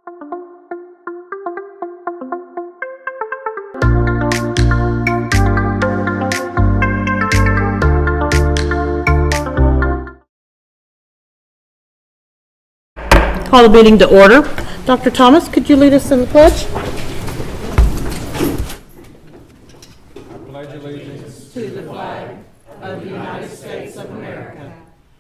Call the meeting to order. Dr. Thomas, could you lead us in the pledge? I pledge allegiance to the flag of the United States of America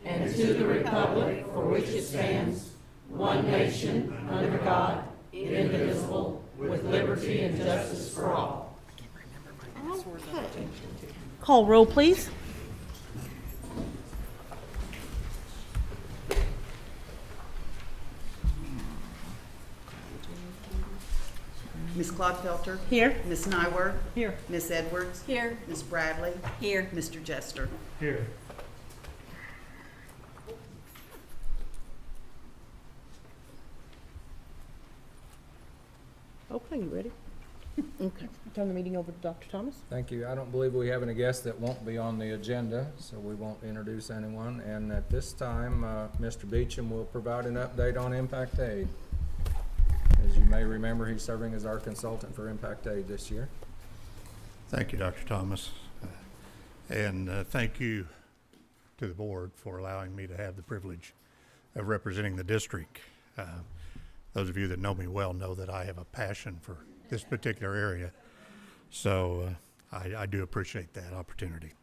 and to the republic for which it stands, one nation, under God, indivisible, with liberty and justice for all. Okay. Call roll, please. Ms. Clodfelter? Here. Ms. Nyworth? Here. Ms. Edwards? Here. Ms. Bradley? Here. Mr. Jester? here. Okay, you ready? Okay. Turn the meeting over to Dr. Thomas. Thank you. I don't believe we have any guests that won't be on the agenda, so we won't introduce anyone. And at this time, Mr. Beecham will provide an update on Impact Aid. As you may remember, he's serving as our consultant for Impact Aid this year. Thank you, Dr. Thomas. And thank you to the board for allowing me to have the privilege of representing the district. Those of you that know me well know that I have a passion for this particular area. So I do appreciate that opportunity.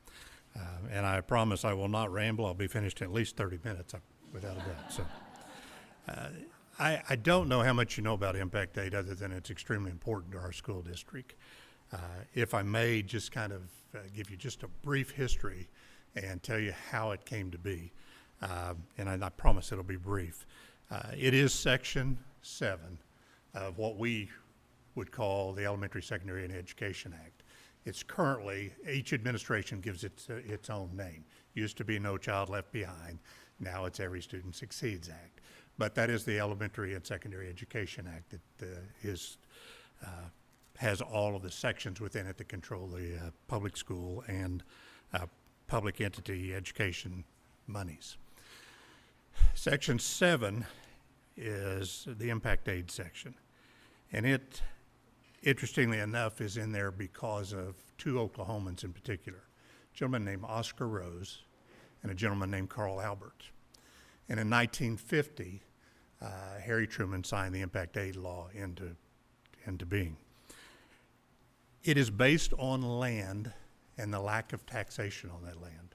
And I promise I will not ramble. I'll be finished in at least 30 minutes, without a doubt. So I don't know how much you know about Impact Aid other than it's extremely important to our school district. If I may just kind of give you just a brief history and tell you how it came to be, and I promise it'll be brief. It is Section 7 of what we would call the Elementary, Secondary, and Education Act. It's currently, each administration gives it its own name. Used to be No Child Left Behind. Now it's Every Student Succeeds Act. But that is the Elementary and Secondary Education Act that has all of the sections within it that control the public school and public entity education monies. Section 7 is the Impact Aid section. And it, interestingly enough, is in there because of two Oklahomans in particular, a gentleman named Oscar Rose and a gentleman named Carl Albert. And in 1950, Harry Truman signed the Impact Aid law into being. It is based on land and the lack of taxation on that land.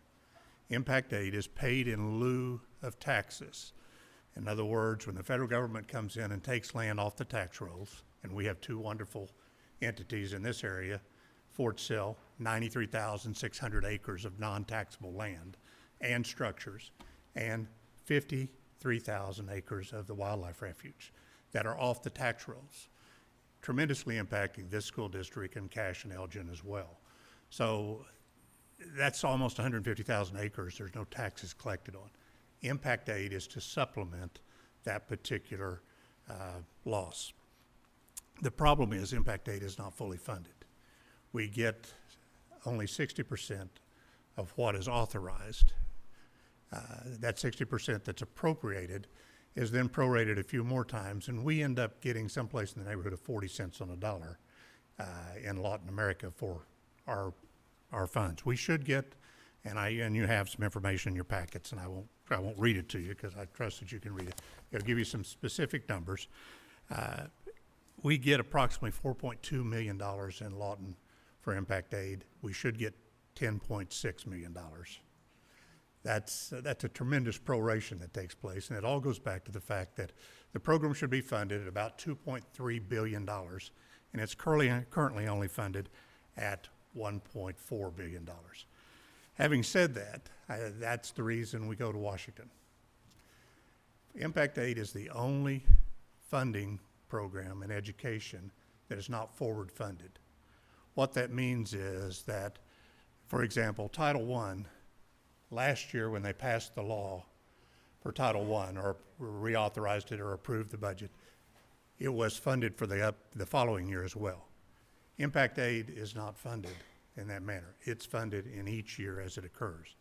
Impact Aid is paid in lieu of taxes. In other words, when the federal government comes in and takes land off the tax rolls, and we have two wonderful entities in this area, Fort Sill, 93,600 acres of non-taxable land and structures, and 53,000 acres of the wildlife refuge that are off the tax rolls, tremendously impacting this school district and Cache and Elgin as well. So that's almost 150,000 acres there's no taxes collected on. Impact Aid is to supplement that particular loss. The problem is Impact Aid is not fully funded. We get only 60% of what is authorized. That 60% that's appropriated is then prorated a few more times, and we end up getting someplace in the neighborhood of 40 cents on a dollar in Lawton, America for our funds. We should get, and you have some information in your packets, and I won't read it to you because I trust that you can read it. It'll give you some specific numbers. We get approximately $4.2 million in Lawton for Impact Aid. We should get $10.6 million. That's a tremendous proration that takes place, and it all goes back to the fact that the program should be funded at about $2.3 billion, and it's currently only funded at $1.4 billion. Having said that, that's the reason we go to Washington. Impact Aid is the only funding program in education that is not forward funded. What that means is that, for example, Title I, last year when they passed the law for Title I or reauthorized it or approved the budget, it was funded for the following year as well. Impact Aid is not funded in that manner. It's funded in each year as it occurs.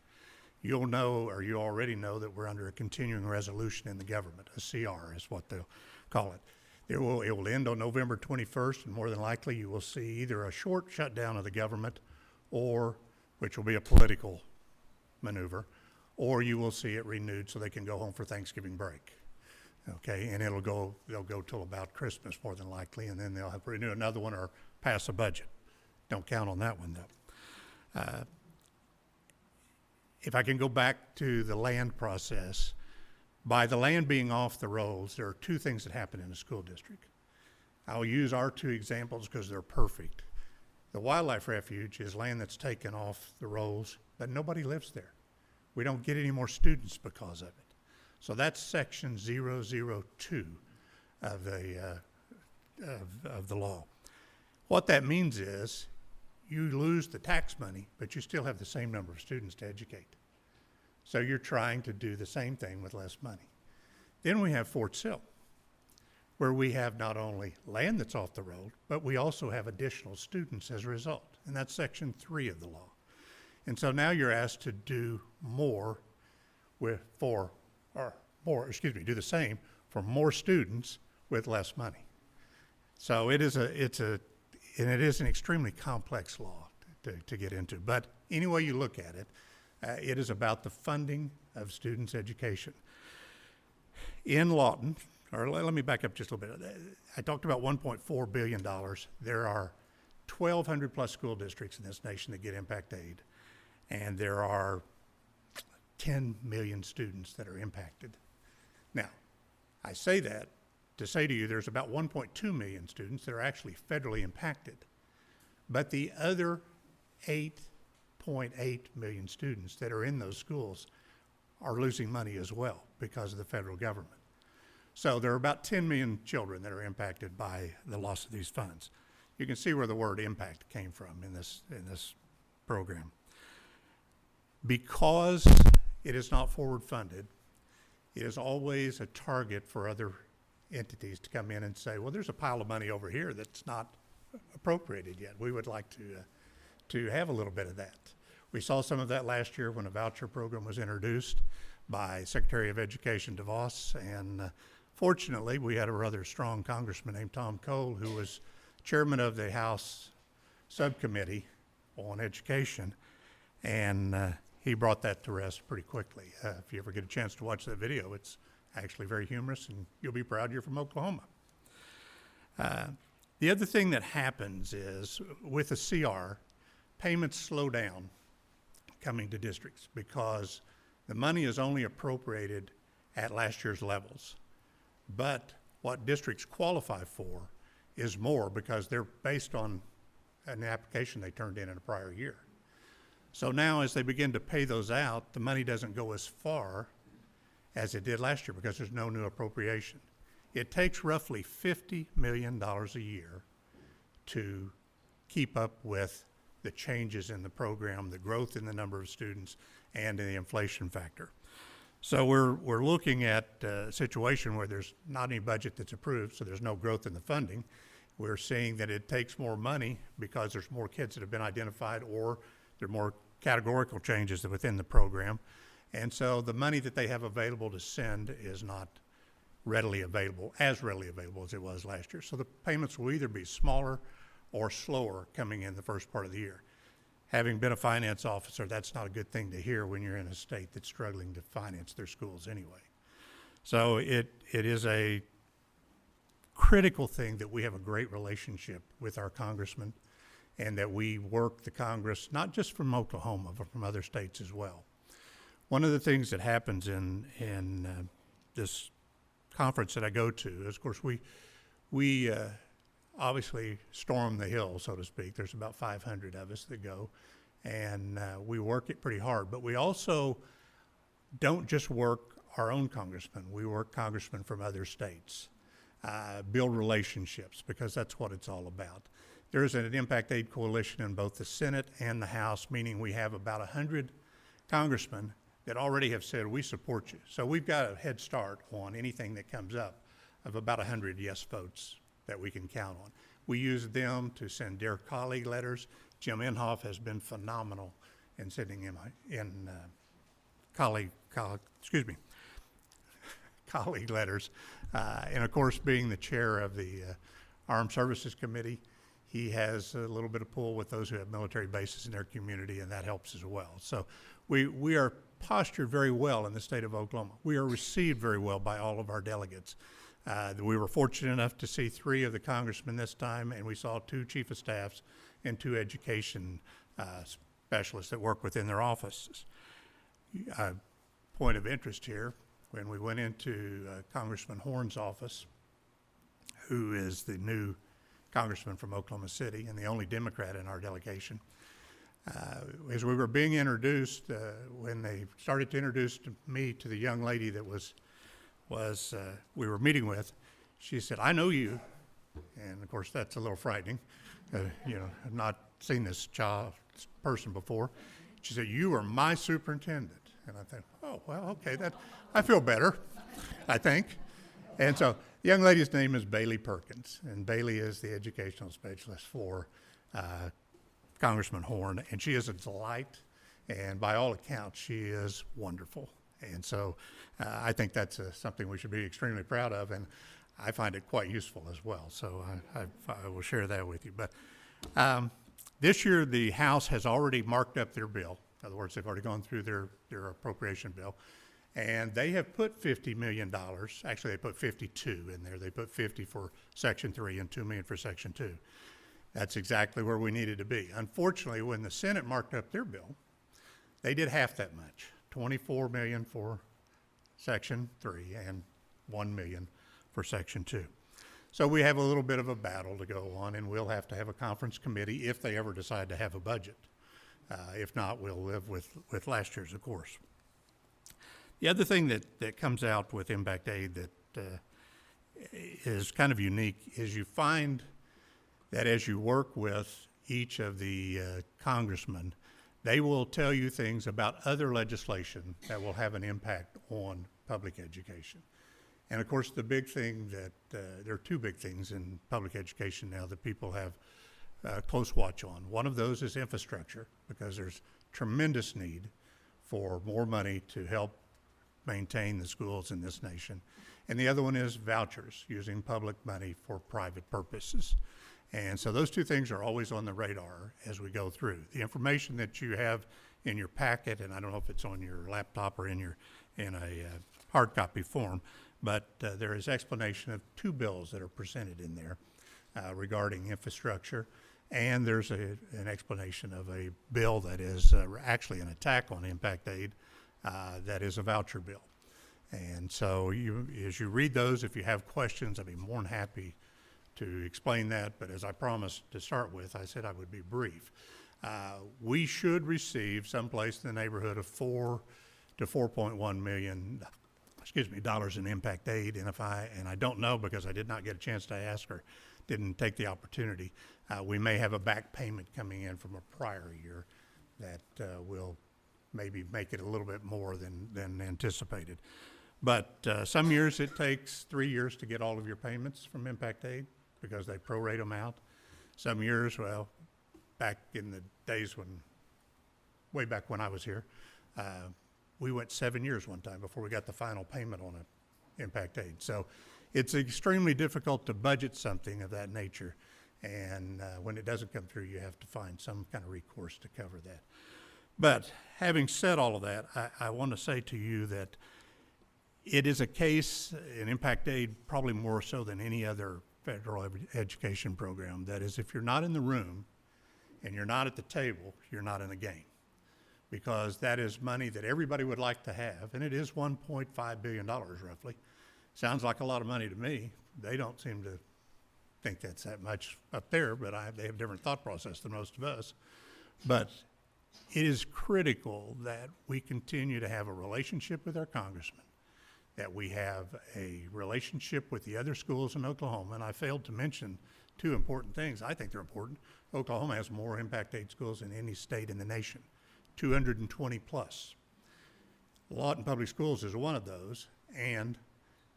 You'll know, or you already know, that we're under a continuing resolution in the government. A CR is what they'll call it. It will end on November 21st, and more than likely you will see either a short shutdown of the government, or, which will be a political maneuver, or you will see it renewed so they can go home for Thanksgiving break. Okay, and they'll go till about Christmas more than likely, and then they'll have to renew another one or pass a budget. Don't count on that one though. If I can go back to the land process, by the land being off the rolls, there are two things that happen in a school district. I'll use our two examples because they're perfect. The wildlife refuge is land that's taken off the rolls, but nobody lives there. We don't get any more students because of it. So that's section 002 of the law. What that means is you lose the tax money, but you still have the same number of students to educate. So you're trying to do the same thing with less money. Then we have Fort Sill, where we have not only land that's off the road, but we also have additional students as a result. And that's section 3 of the law. And so now you're asked to do more do the same for more students with less money. So it is an extremely complex law to get into. But any way you look at it, it is about the funding of students' education. In Lawton, or let me back up just a little bit. I talked about $1.4 billion. There are 1,200 plus school districts in this nation that get impact aid, and there are 10 million students that are impacted. Now, I say that to say to you there's about 1.2 million students that are actually federally impacted, but the other 8.8 million students that are in those schools are losing money as well because of the federal government. So there are about 10 million children that are impacted by the loss of these funds. You can see where the word impact came from in this program. Because it is not forward funded, it is always a target for other entities to come in and say, well, there's a pile of money over here that's not appropriated yet. We would like to have a little bit of that. We saw some of that last year when a voucher program was introduced by Secretary of Education DeVos, and fortunately we had a rather strong congressman named Tom Cole, who was chairman of the House Subcommittee on Education, and he brought that to rest pretty quickly. If you ever get a chance to watch that video, it's actually very humorous, and you'll be proud you're from Oklahoma. The other thing that happens is with a CR, payments slow down coming to districts because the money is only appropriated at last year's levels. But what districts qualify for is more because they're based on an application they turned in a prior year. So now as they begin to pay those out, the money doesn't go as far as it did last year because there's no new appropriation. It takes roughly $50 million a year to keep up with the changes in the program, the growth in the number of students, and the inflation factor. So we're looking at a situation where there's not any budget that's approved, so there's no growth in the funding. We're seeing that it takes more money because there's more kids that have been identified, or there are more categorical changes within the program. And so the money that they have available to send is not readily available as it was last year. So the payments will either be smaller or slower coming in the first part of the year. Having been a finance officer, that's not a good thing to hear when you're in a state that's struggling to finance their schools anyway. So it is a critical thing that we have a great relationship with our congressman, and that we work the Congress, not just from Oklahoma, but from other states as well. One of the things that happens in this conference that I go to is, of course, we obviously storm the hill, so to speak. There's about 500 of us that go, and we work it pretty hard. But we also don't just work our own congressmen. We work congressmen from other states, build relationships, because that's what it's all about. There is an Impact Aid Coalition in both the Senate and the House, meaning we have about 100 congressmen that already have said, we support you. So we've got a head start on anything that comes up of about 100 yes votes that we can count on. We use them to send their colleague letters. Jim Inhofe has been phenomenal in sending him colleague colleague letters. And of course, being the chair of the Armed Services Committee, he has a little bit of pull with those who have military bases in their community, and that helps as well. So we are postured very well in the state of Oklahoma. We are received very well by all of our delegates. We were fortunate enough to see 3 of the congressmen this time, and we saw 2 chief of staffs and 2 education specialists that work within their offices. Point of interest here, when we went into Congressman Horn's office, who is the new congressman from Oklahoma City and the only Democrat in our delegation, as we were being introduced, when they started to introduce me to the young lady that we were meeting with, she said, "I know you," and of course that's a little frightening. You know, I've not seen this person before. She said, "You are my superintendent," and I thought, "Oh well, okay, I feel better, I think." And so the young lady's name is Bailey Perkins, and Bailey is the educational specialist for Congressman Horn, and she is a delight, and by all accounts, she is wonderful. And so I think that's something we should be extremely proud of, and I find it quite useful as well. So I will share that with you. But this year, the House has already marked up their bill. In other words, they've already gone through their appropriation bill, and they have put $50 million. Actually, they put 52 in there. They put 50 for Section 3 and $2 million for Section 2. That's exactly where we needed to be. Unfortunately, when the Senate marked up their bill, they did half that much, $24 million for Section 3 and $1 million for Section 2. So we have a little bit of a battle to go on, and we'll have to have a conference committee if they ever decide to have a budget. If not, we'll live with last year's, of course. The other thing that comes out with impact aid that is kind of unique is you find that as you work with each of the congressmen, they will tell you things about other legislation that will have an impact on public education. And of course, the big thing there are 2 big things in public education now that people have close watch on. One of those is infrastructure, because there's tremendous need for more money to help maintain the schools in this nation. And the other one is vouchers, using public money for private purposes. And so those 2 things are always on the radar as we go through. The information that you have in your packet, and I don't know if it's on your laptop or in a hard copy form, but there is explanation of 2 bills that are presented in there regarding infrastructure. And there's an explanation of a bill that is actually an attack on impact aid that is a voucher bill. And so as you read those, if you have questions, I'd be more than happy to explain that. But as I promised to start with, I said I would be brief. We should receive someplace in the neighborhood of $4 to $4.1 million dollars in impact aid. And I don't know, because I did not get a chance to ask or didn't take the opportunity. We may have a back payment coming in from a prior year that will maybe make it a little bit more than anticipated. But some years it takes 3 years to get all of your payments from impact aid, because they prorate them out. Some years, well, back in the days way back when I was here, we went 7 years one time before we got the final payment on impact aid. So it's extremely difficult to budget something of that nature. And when it doesn't come through, you have to find some kind of recourse to cover that. But having said all of that, I want to say to you that it is a case in impact aid, probably more so than any other federal education program, that is, if you're not in the room and you're not at the table, you're not in the game. Because that is money that everybody would like to have, and it is $1.5 billion roughly. Sounds like a lot of money to me. They don't seem to think that's that much up there, but they have a different thought process than most of us. But it is critical that we continue to have a relationship with our congressmen, that we have a relationship with the other schools in Oklahoma. And I failed to mention 2 important things. I think they're important. Oklahoma has more impact aid schools than any state in the nation, 220 plus. Lawton Public Schools is one of those, and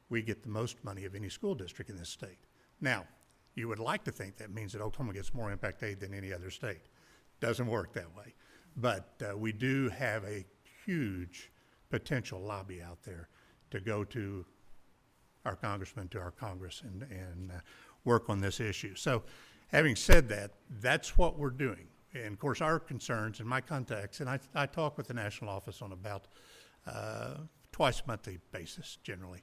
we get the most money of any school district in this state. Now, you would like to think that means that Oklahoma gets more impact aid than any other state. Doesn't work that way. But we do have a huge potential lobby out there to go to our congressman to our Congress and work on this issue. So having said that, that's what we're doing. And of course, our concerns and my contacts, and I talk with the national office on about twice monthly basis generally,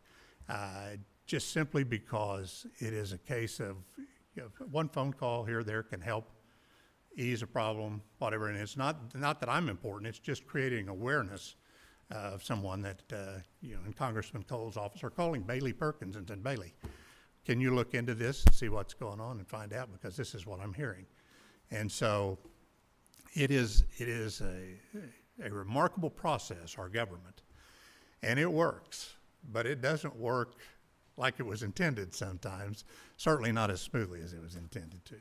just simply because it is a case of one phone call here or there can help ease a problem, whatever. And it's not that I'm important, it's just creating awareness of someone that, in Congressman Cole's office, or calling Bailey Perkins and said, Bailey, can you look into this and see what's going on and find out, because this is what I'm hearing. And so it is a remarkable process, our government, and it works, but it doesn't work like it was intended sometimes, certainly not as smoothly as it was intended to.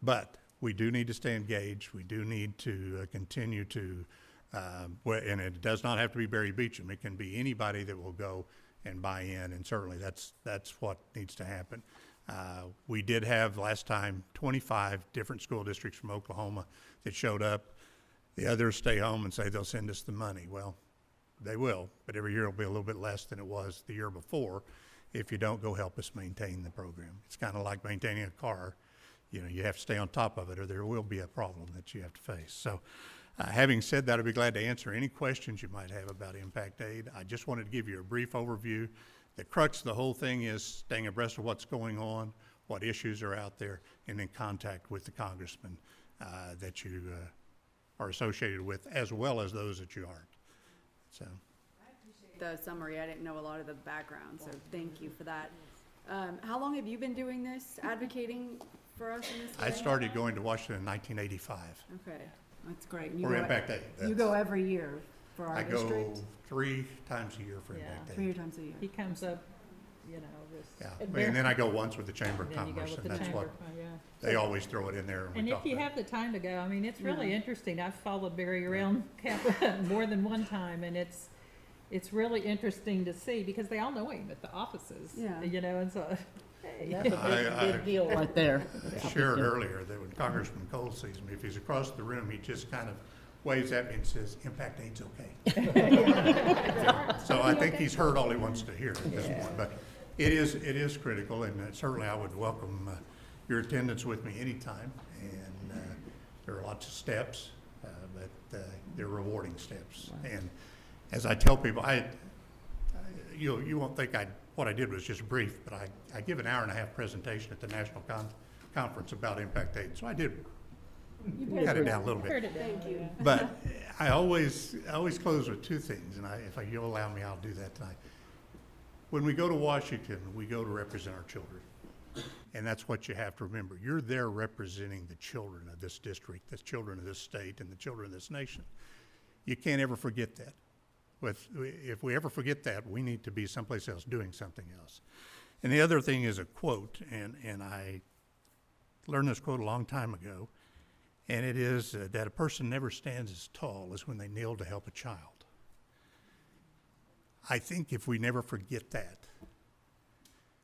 But we do need to stay engaged. We do need to continue to, and it does not have to be Barry Beecham. It can be anybody that will go and buy in, and certainly that's what needs to happen. We did have last time 25 different school districts from Oklahoma that showed up. The others stay home and say they'll send us the money. Well, they will, but every year it'll be a little bit less than it was the year before if you don't go help us maintain the program. It's kind of like maintaining a car. You have to stay on top of it, or there will be a problem that you have to face. So having said that, I'd be glad to answer any questions you might have about Impact Aid. I just wanted to give you a brief overview. The crux of the whole thing is staying abreast of what's going on, what issues are out there, and in contact with the congressman that you are associated with, as well as those that you aren't. So. The summary, I didn't know a lot of the background, so thank you for that. How long have you been doing this, advocating for us in this way? I started going to Washington in 1985. Okay, that's great. And you For go- Impact Aid. You go every year for our I district? go 3 times a year for Yeah. Impact Aid. 3 times a year. He comes up, this. Yeah, and then I go once with the Chamber of Then you go Commerce, with and the that's chamber, what, yeah. they always throw it in there and And we if talk you about have the time to go, I mean, it's really Yeah. interesting. I've followed Barry around more than one time, and it's really interesting to see, because they all know him at the offices, Yeah. and so, hey. That's a big deal right there. I shared earlier that when Congressman Cole sees me, if he's across the room, he just kind of waves at me and says, Impact Aid's okay. So I think he's heard all he wants to hear at this point, but it is critical, and certainly I would welcome your attendance with me anytime, and there are lots of steps, but they're rewarding steps. And as I tell people, you won't think what I did was just brief, but I give an hour-and-a-half presentation at the National Conference about Impact Aid, so I did cut it down a little bit. Heard it down. Thank you. But I always close with 2 things, and if you'll allow me, I'll do that tonight. When we go to Washington, we go to represent our children, and that's what you have to remember. You're there representing the children of this district, the children of this state, and the children of this nation. You can't ever forget that. If we ever forget that, we need to be someplace else doing something else. And the other thing is a quote, and I learned this quote a long time ago, and it is that a person never stands as tall as when they kneel to help a child. I think if we never forget that,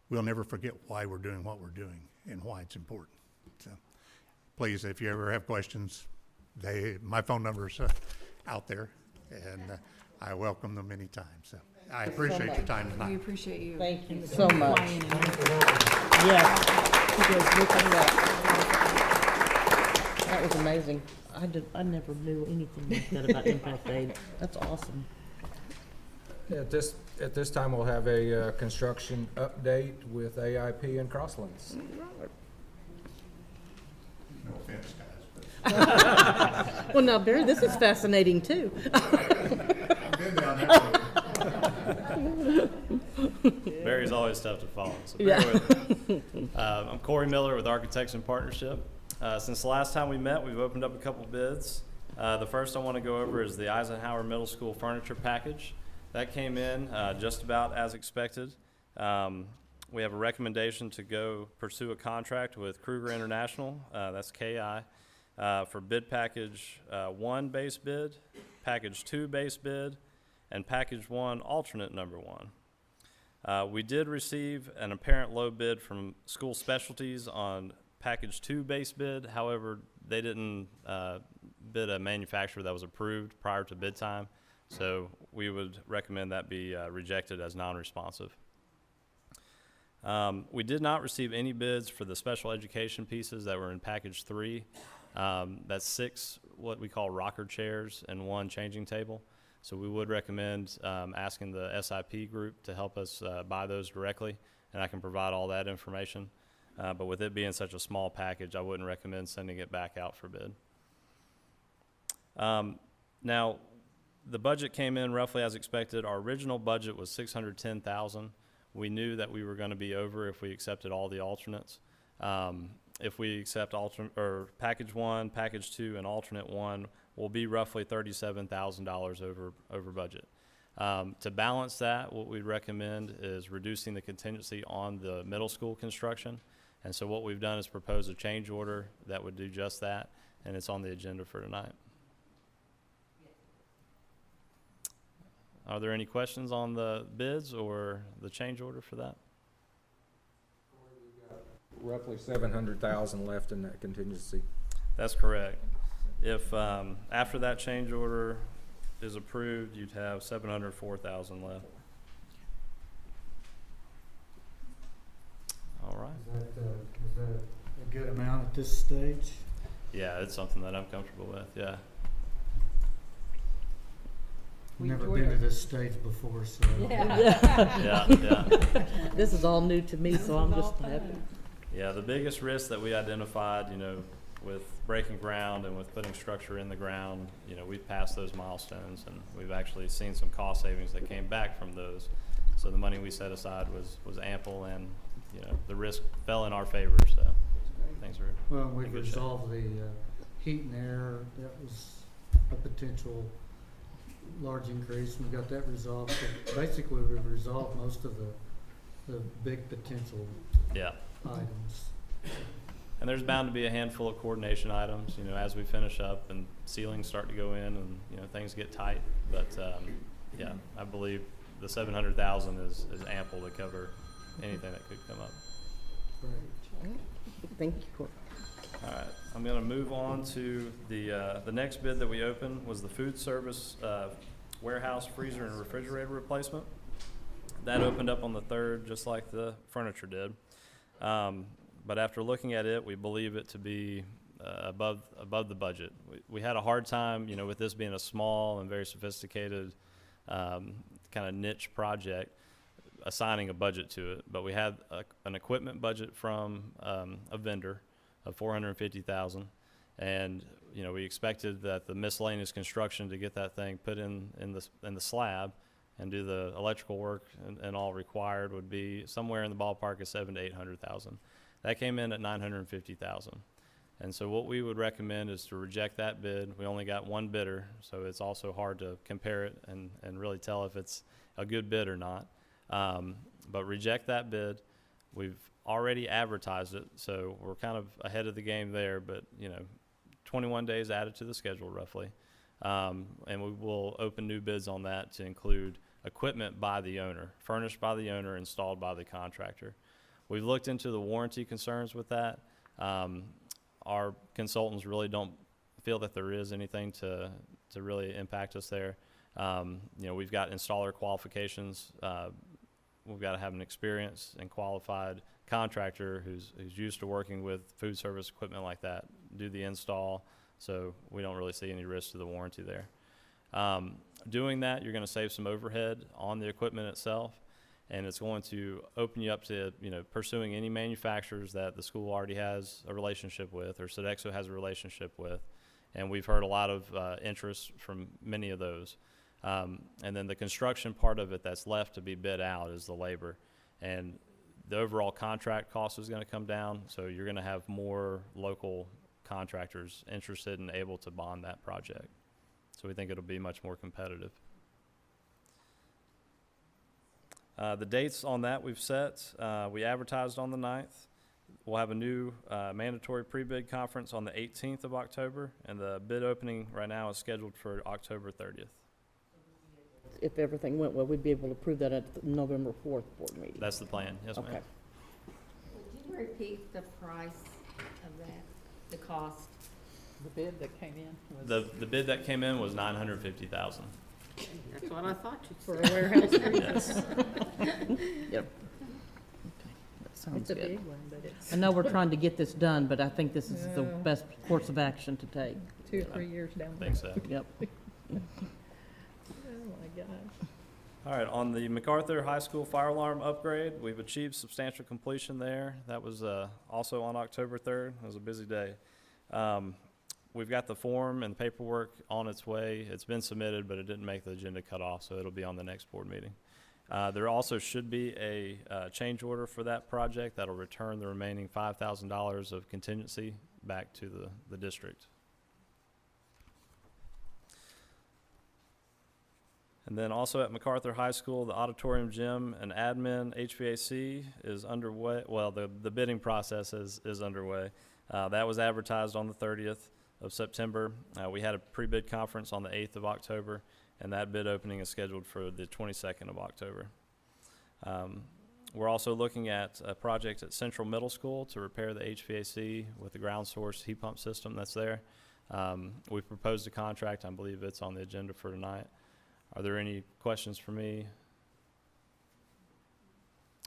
we'll never forget why we're doing what we're doing and why it's important. So please, if you ever have questions, my phone number's out there, and I welcome them anytime. So I appreciate your time We tonight. appreciate you. Thank you so much. Yes, he goes looking up. That was amazing. I never knew anything like that about Impact Aid. That's awesome. At this time, we'll have a construction update with AIP and Crosslands. No offense, guys, but Well, now, Barry, this is fascinating, too. I've been down that road. Barry's always tough to follow, so bear Yeah. with me. I'm Corey Miller with Architects in Partnership. Since the last time we met, we've opened up a couple bids. The first I want to go over is the Eisenhower Middle School furniture package. That came in just about as expected. We have a recommendation to go pursue a contract with Kruger International, that's KI, for bid package 1 base bid, package 2 base bid, and package 1 alternate number 1. We did receive an apparent low bid from School Specialties on package 2 base bid. However, they didn't bid a manufacturer that was approved prior to bid time, so we would recommend that be rejected as non-responsive. We did not receive any bids for the special education pieces that were in package 3. That's 6 what we call rocker chairs and 1 changing table. So we would recommend asking the SIP group to help us buy those directly, and I can provide all that information. But with it being such a small package, I wouldn't recommend sending it back out for bid. Now, the budget came in roughly as expected. Our original budget was $610,000. We knew that we were going to be over if we accepted all the alternates. If we accept package 1, package 2, and alternate 1, we'll be roughly $37,000 over budget. To balance that, what we'd recommend is reducing the contingency on the middle school construction. And so what we've done is propose a change order that would do just that, and it's on the agenda for tonight. Are there any questions on the bids or the change order for that? Roughly 700,000 left in that contingency. That's correct. If after that change order is approved, you'd have 704,000 left. All right. Is that a good amount at this stage? Yeah, it's something that I'm comfortable with. Yeah. Never been to this stage before, so. Yeah. This is all new to me, so I'm just happy. Yeah, the biggest risk that we identified, with breaking ground and with putting structure in the ground, we've passed those milestones, and we've actually seen some cost savings that came back from those. So the money we set aside was ample, and the risk fell in our favor. So things are Well, we've in good shape. resolved the heat and air. That was a potential large increase, and we got that resolved. So basically, we've resolved most of the big potential Yeah. items. And there's bound to be a handful of coordination items, as we finish up and ceilings start to go in and, things get tight. But, yeah, I believe the 700,000 is ample to cover anything that could come up. Right. Thank you, Court. All right, I'm going to move on to the next bid that we opened was the food service warehouse, freezer, and refrigerator replacement. That opened up on the 3rd, just like the furniture did. But after looking at it, we believe it to be above the budget. We had a hard time, with this being a small and very sophisticated kind of niche project, assigning a budget to it. But we had an equipment budget from a vendor of $450,000, and we expected that the miscellaneous construction to get that thing put in the slab and do the electrical work and all required would be somewhere in the ballpark of $700,000 to $800,000. That came in at $950,000. And so what we would recommend is to reject that bid. We only got one bidder, so it's also hard to compare it and really tell if it's a good bid or not. But reject that bid. We've already advertised it, so we're kind of ahead of the game there, but 21 days added to the schedule roughly. And we will open new bids on that to include equipment by the owner, furnished by the owner, installed by the contractor. We've looked into the warranty concerns with that. Our consultants really don't feel that there is anything to really impact us there. We've got installer qualifications. We've got to have an experienced and qualified contractor who's used to working with food service equipment like that, do the install, so we don't really see any risk to the warranty there. Doing that, you're going to save some overhead on the equipment itself, and it's going to open you up to pursuing any manufacturers that the school already has a relationship with or Sodexo has a relationship with, and we've heard a lot of interest from many of those. And then the construction part of it that's left to be bid out is the labor, and the overall contract cost is going to come down, so you're going to have more local contractors interested and able to bond that project. So we think it'll be much more competitive. The dates on that we've set. We advertised on the 9th. We'll have a new mandatory pre-bid conference on the 18th of October, and the bid opening right now is scheduled for October 30th. If everything went well, we'd be able to approve that at the November 4th board meeting. That's the plan. Yes, ma'am. Okay. Could you repeat the price of that, the cost? The bid that came in was. The bid that came in was $950,000. That's what I thought you For said. a warehouse freezer. Yes. Yep. Sounds It's a good. big one, but it's I know we're trying to get this done, but I think this is the Yeah. best course of action to take. 2 or 3 years down the Thanks, road. Yep. Oh, my gosh. All right, on the Macarthur High School fire alarm upgrade, we've achieved substantial completion there. That was also on October 3rd. It was a busy day. We've got the form and the paperwork on its way. It's been submitted, but it didn't make the agenda cutoff, so it'll be on the next board meeting. There also should be a change order for that project that'll return the remaining $5,000 of contingency back to the district. And then also at Macarthur High School, the auditorium, gym, and admin HVAC is underway. Well, the bidding process is underway. That was advertised on the 30th of September. We had a pre-bid conference on the 8th of October, and that bid opening is scheduled for the 22nd of October. We're also looking at a project at Central Middle School to repair the HVAC with the ground source heat pump system that's there. We've proposed a contract. I believe it's on the agenda for tonight. Are there any questions for me?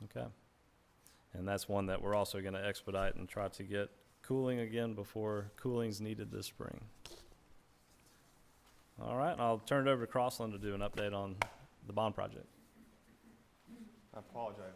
Okay. And that's one that we're also going to expedite and try to get cooling again before cooling's needed this spring. All right, I'll turn it over to Crossland to do an update on the bond project. I apologize.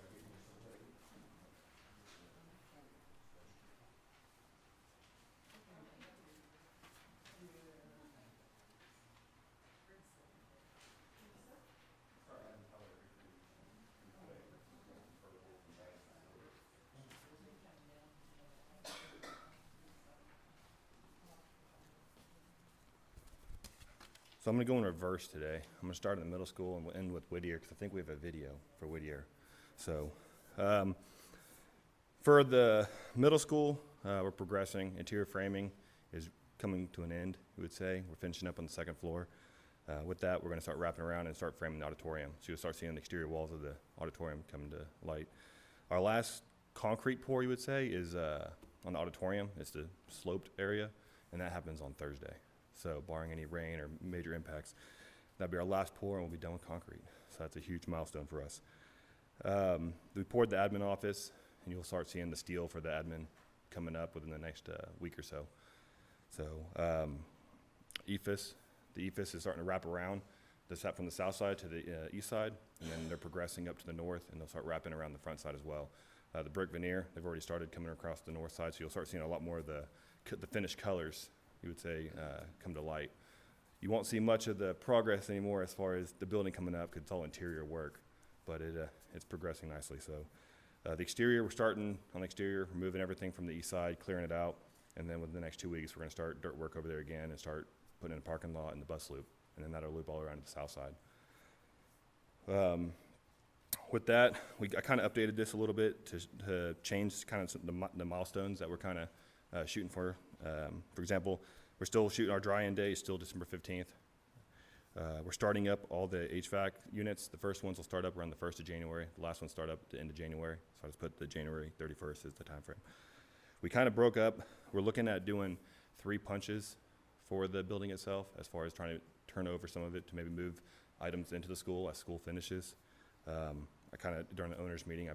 So I'm going to go in reverse today. I'm going to start in the middle school and we'll end with Whittier because I think we have a video for Whittier. So for the middle school, we're progressing. Interior framing is coming to an end, we would say. We're finishing up on the second floor. With that, we're going to start wrapping around and start framing the auditorium. So you'll start seeing the exterior walls of the auditorium coming to light. Our last concrete pour, you would say, is on the auditorium. It's the sloped area, and that happens on Thursday. So barring any rain or major impacts, that'll be our last pour and we'll be done with concrete. So that's a huge milestone for us. We poured the admin office and you'll start seeing the steel for the admin coming up within the next week or so. So EFIS, the EFIS is starting to wrap around from the south side to the east side, and then they're progressing up to the north and they'll start wrapping around the front side as well. The brick veneer, they've already started coming across the north side, so you'll start seeing a lot more of the finished colors, you would say, come to light. You won't see much of the progress anymore as far as the building coming up because it's all interior work, but it's progressing nicely. So the exterior, we're starting on the exterior, removing everything from the east side, clearing it out, and then within the next 2 weeks, we're going to start dirt work over there again and start putting in a parking lot and the bus loop, and then that'll loop all around to the south side. With that, I kind of updated this a little bit to change kind of the milestones that we're kind of shooting for. For example, we're still shooting our dry-in day, still December 15th. We're starting up all the HVAC units. The first ones will start up around the 1st of January. The last ones start up at the end of January. So I just put the January 31st as the time frame. We kind of broke up. We're looking at doing 3 punches for the building itself as far as trying to turn over some of it to maybe move items into the school as school finishes. I kind of, during the owner's meeting, I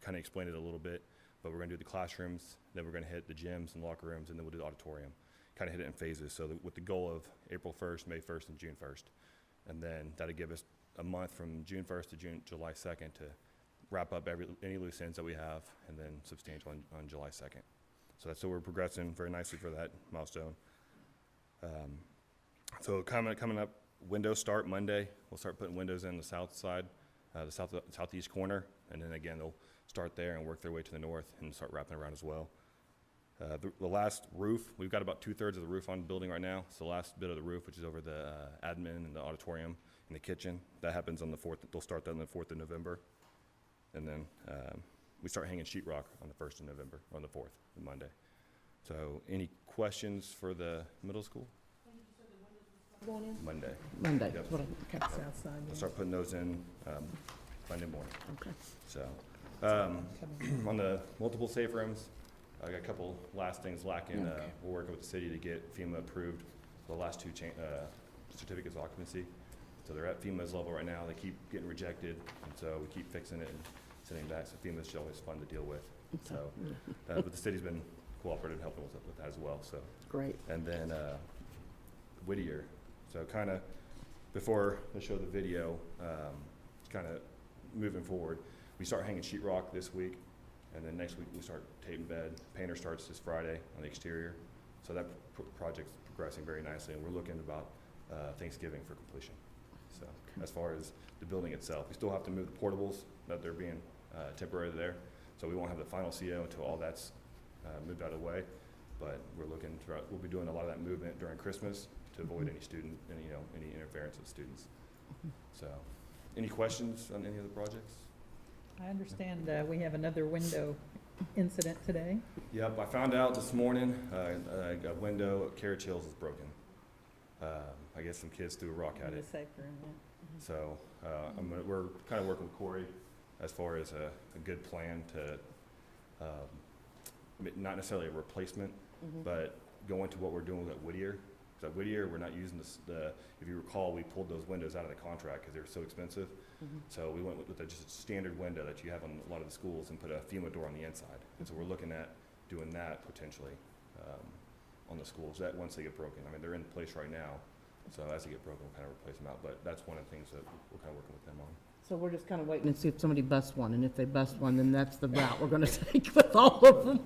kind of explained it a little bit, but we're going to do the classrooms, then we're going to hit the gyms and locker rooms, and then we'll do the auditorium. Kind of hit it in phases, so with the goal of April 1st, May 1st, and June 1st. And then that'll give us a month from June 1st to July 2nd to wrap up any loose ends that we have, and then substantial on July 2nd. So we're progressing very nicely for that milestone. So coming up, windows start Monday. We'll start putting windows in the south side, the southeast corner, and then again they'll start there and work their way to the north and start wrapping around as well. The last roof, we've got about 2/3 of the roof on the building right now. So the last bit of the roof, which is over the admin and the auditorium and the kitchen, that happens on the 4th. They'll start that on the 4th of November. And then we start hanging sheetrock on the 1st of November, on the 4th, the Monday. So any questions for the middle school? Monday. Monday. Yep. What okay. South side. We'll start putting those in Monday morning. Okay. So on the multiple safe rooms, I got a couple last things lacking. Okay. We're working with the city to get FEMA approved the last 2 certificates of occupancy. So they're at FEMA's level right now. They keep getting rejected, and so we keep fixing it and sending back. So FEMA's always fun to deal with. So, but the city's been cooperative helping with that as well. So Great. and then Whittier. So kind of before I show the video, kind of moving forward, we start hanging sheetrock this week, and then next week we start taping bed. Painter starts this Friday on the exterior. So that project's progressing very nicely, and we're looking at about Thanksgiving for completion. So as far as the building itself, we still have to move the portables that they're being temporary there. So we won't have the final CO until all that's moved out of the way. But we're looking throughout, we'll be doing a lot of that movement during Christmas to avoid any student, any interference with students. So, any questions on any of the projects? I understand we have another window incident today. Yep, I found out this morning a window at Carriage Hills is broken. I guess some kids threw a rock at In the it. safe room, yeah. So we're kind of working with Corey as far as a good plan to, not necessarily a replacement, but go into what we're doing at Whittier. Because at Whittier, we're not using if you recall, we pulled those windows out of the contract because they were so expensive. So we went with just a standard window that you have on a lot of the schools and put a FEMA door on the inside. And so we're looking at doing that potentially on the schools that once they get broken. I mean, they're in place right now. So as they get broken, we'll kind of replace them out. But that's one of the things that we're kind of working with them on. So we're just kind of waiting to see if somebody busts one, and if they bust one, then that's the route we're gonna take with all of them.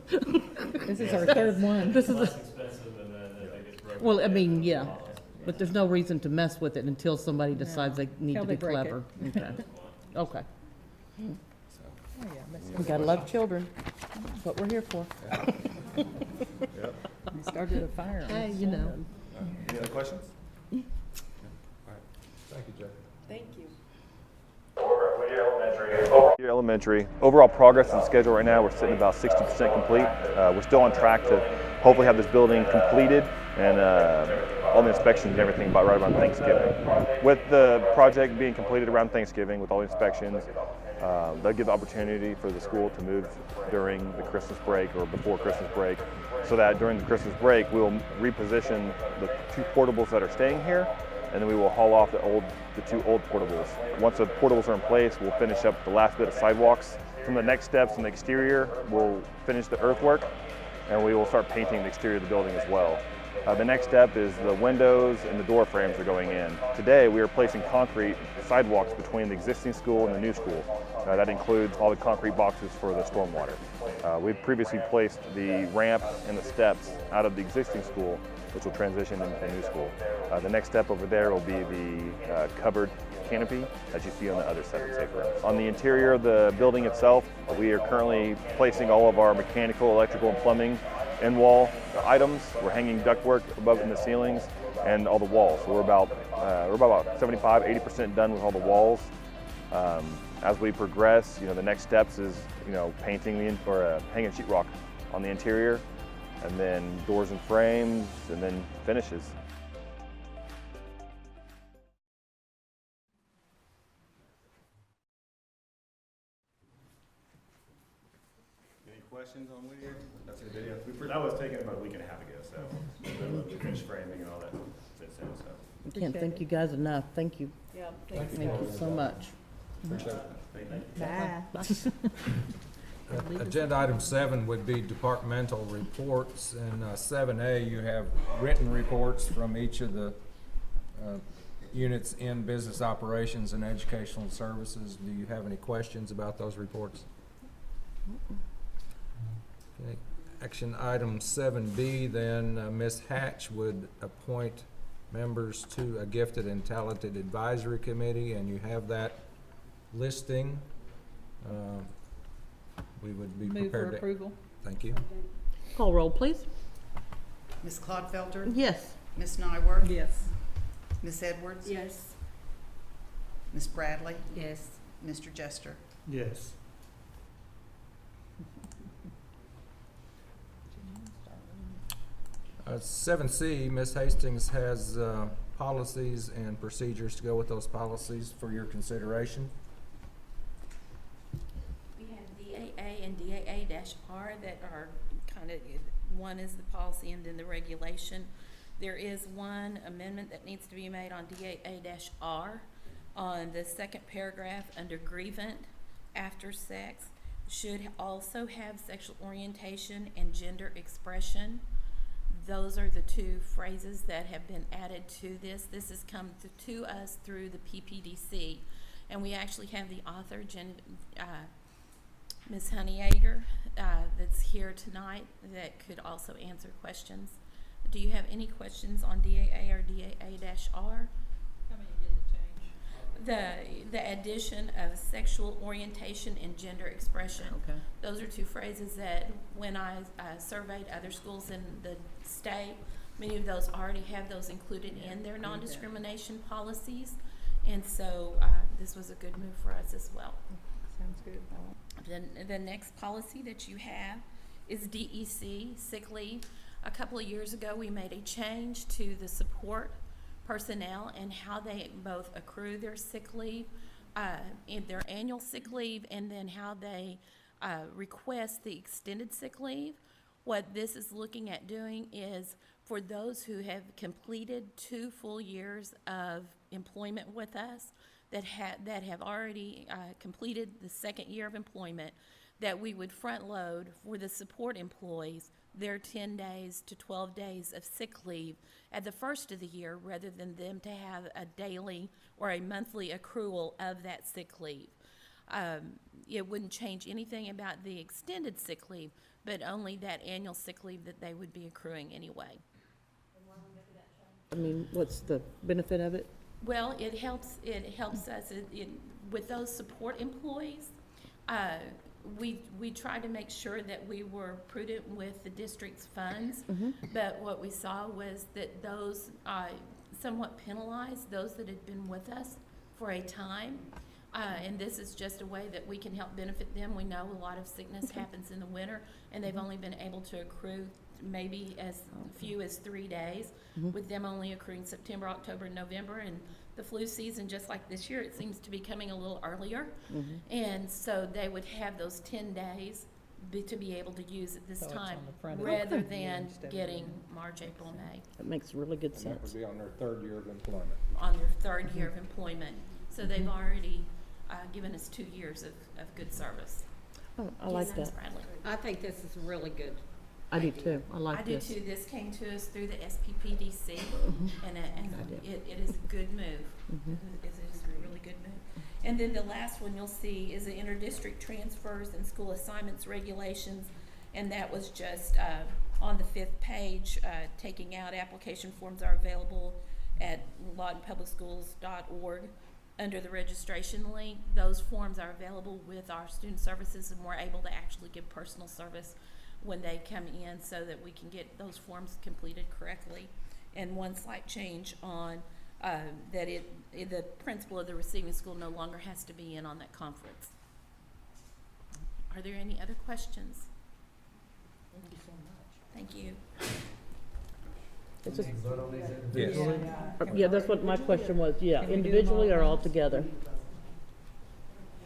This is our third one. This is Less expensive, and then if it gets broken. Well, I mean, yeah, but there's no reason to mess with it until somebody decides they need Till to be they break it. clever. Okay. Okay. So, Oh, yeah, Miss- We gotta love children. That's what we're here for. yep. We started a fire. Hey, you know. Any other questions? Thank you, Jeff. Thank you. Whittier Elementary. Overall progress and schedule right now, we're sitting about 60% complete. We're still on track to hopefully have this building completed and all the inspections and everything by right around Thanksgiving. With the project being completed around Thanksgiving with all the inspections, they'll give the opportunity for the school to move during the Christmas break or before Christmas break, so that during the Christmas break we'll reposition the 2 portables that are staying here, and then we will haul off the 2 old portables. Once the portables are in place, we'll finish up the last bit of sidewalks. From the next steps in the exterior, we'll finish the earthwork, and we will start painting the exterior of the building as well. The next step is the windows and the door frames are going in. Today, we are placing concrete sidewalks between the existing school and the new school. That includes all the concrete boxes for the stormwater. We've previously placed the ramp and the steps out of the existing school, which will transition into the new school. The next step over there will be the covered canopy that you see on the other 7 safe rooms. On the interior of the building itself, we are currently placing all of our mechanical, electrical, and plumbing in-wall items. We're hanging ductwork above in the ceilings and all the walls. So we're about 75–80% done with all the walls. As we progress, the next steps is painting hanging sheetrock on the interior, and then doors and frames, and then finishes. Any questions on Whittier? That's the video. That was taken about a week and a half ago, so we finished framing and all that fits in. So I can't thank you guys enough. Thank you. Yeah, Thank you so much. Appreciate it. Bye. Agenda item 7 would be departmental reports, and 7A, you have written reports from each of the units in business operations and educational services. Do you have any questions about those reports? Okay. Action item 7B, then Ms. Hatch would appoint members to a gifted and talented advisory committee, and you have that listing. We would be Move for prepared to. approval. Thank you. Call roll, please. Ms. Clodfelter? Yes. Ms. Nyworth? Yes. Ms. Edwards? Yes. Ms. Bradley? Yes. Mr. Jester? Yes. 7C, Ms. Hastings has policies and procedures to go with those policies for your consideration. We have DAA and DAA-R that are kind of, one is the policy and then the regulation. There is one amendment that needs to be made on DAA-R on the second paragraph under grievance. after sex should also have sexual orientation and gender expression. Those are the two phrases that have been added to this. This has come to us through the PPDC, and we actually have the author, Ms. Honeyegger, that's here tonight that could also answer questions. Do you have any questions on DAA or DAA-R? Tell me again the change. The addition of sexual orientation and gender expression. Okay. Those are two phrases that when I surveyed other schools in the state, many of those already have those included in their non-discrimination policies. And so this was a good move for us as well. Sounds good. The next policy that you have is DEC, sick leave. A couple of years ago, we made a change to the support personnel and how they both accrue their sick leave, in their annual sick leave, and then how they request the extended sick leave. What this is looking at doing is for those who have completed 2 full years of employment with us, that have already completed the 2nd year of employment, that we would front load for the support employees their 10 days to 12 days of sick leave at the first of the year, rather than them to have a daily or a monthly accrual of that sick leave. It wouldn't change anything about the extended sick leave, but only that annual sick leave that they would be accruing anyway. I mean, what's the benefit of it? Well, it helps us with those support employees. We tried to make sure that we were prudent with the district's funds, but what we saw was that those somewhat penalized those that had been with us for a time. And this is just a way that we can help benefit them. We know a lot of sickness happens in the winter, and they've only been able to accrue maybe as few as 3 days, with them only accruing September, October, and November. And the flu season, just like this year, it seems to be coming a little earlier. And so they would have those 10 days to be able to use at this So it's time, on the front of the rather year than instead of getting March, April, May, That makes really good And that sense. would be on their 3rd year of employment. on their 3rd year of employment. So they've already given us 2 years of good service. Oh, I like Ms. that. Bradley. I think this is really good. I do too. I I like do this. too. This came to us through the SPPDC, and I do. it is a good move. It is a really good move. And then the last one you'll see is the interdistrict transfers and school assignments regulations, and that was just on the 5th page, taking out application forms are available at lawtonpublicschools.org. Under the registration link, those forms are available with our student services, and we're able to actually give personal service when they come in so that we can get those forms completed correctly. And one slight change on that the principal of the receiving school no longer has to be in on that conference. Are there any other questions? Thank you so much. Thank you. It's just, Yes. yeah, that's what my question was. Yeah, Can we do them individually all at or all once? together?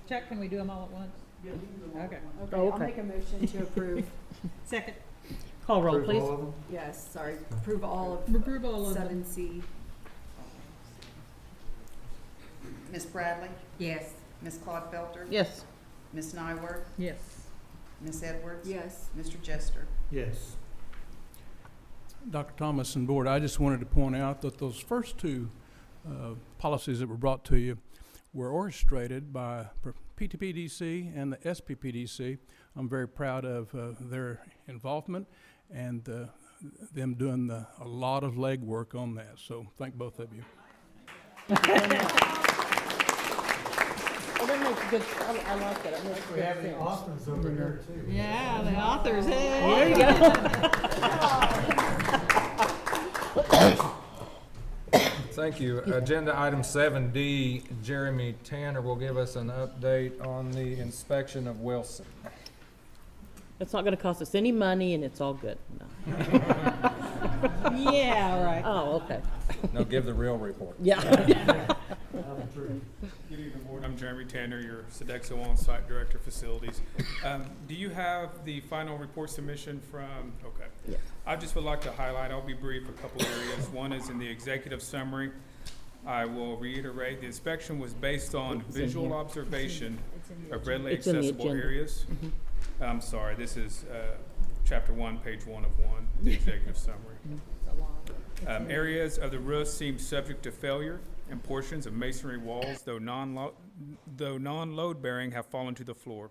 Chuck, can we do them all at once? Okay. Oh, I'll okay. make a motion to approve. Second. Call roll, please. Yes, sorry, approve all of Approve all of them. 7C. Ms. Bradley? Yes. Ms. Clodfelter? Yes. Ms. Nyworth? Yes. Ms. Edwards? Yes. Mr. Jester? Yes. Dr. Thomas and Board, I just wanted to point out that those first 2 policies that were brought to you were orchestrated by PTPDC and the SPPDC. I'm very proud of their involvement and them doing a lot of legwork on that. So thank both of you. Oh, that makes good, I like that. It makes We good have the sense. authors over here too. Yeah, the authors, hey. There you go. Thank you. Agenda item 7D, Jeremy Tanner will give us an update on the inspection of Wilson. It's not gonna cost us any money and it's all good. No. Yeah, right. Oh, okay. No, give the real report. Yeah. Good evening, Board. I'm Jeremy Tanner, your Sodexo on-site Director of Facilities. Do you have the final report submission from, okay. Yes. I just would like to highlight, I'll be brief, a couple areas. One is in the executive summary. I will reiterate, the inspection was based on It's in visual here. observation of readily It's in the accessible agenda. areas. Mhm. I'm sorry, this is chapter 1, page 1 of 1, the executive summary. Areas of the roof seem subject to failure, and portions of masonry walls, though non-load bearing, have fallen to the floor.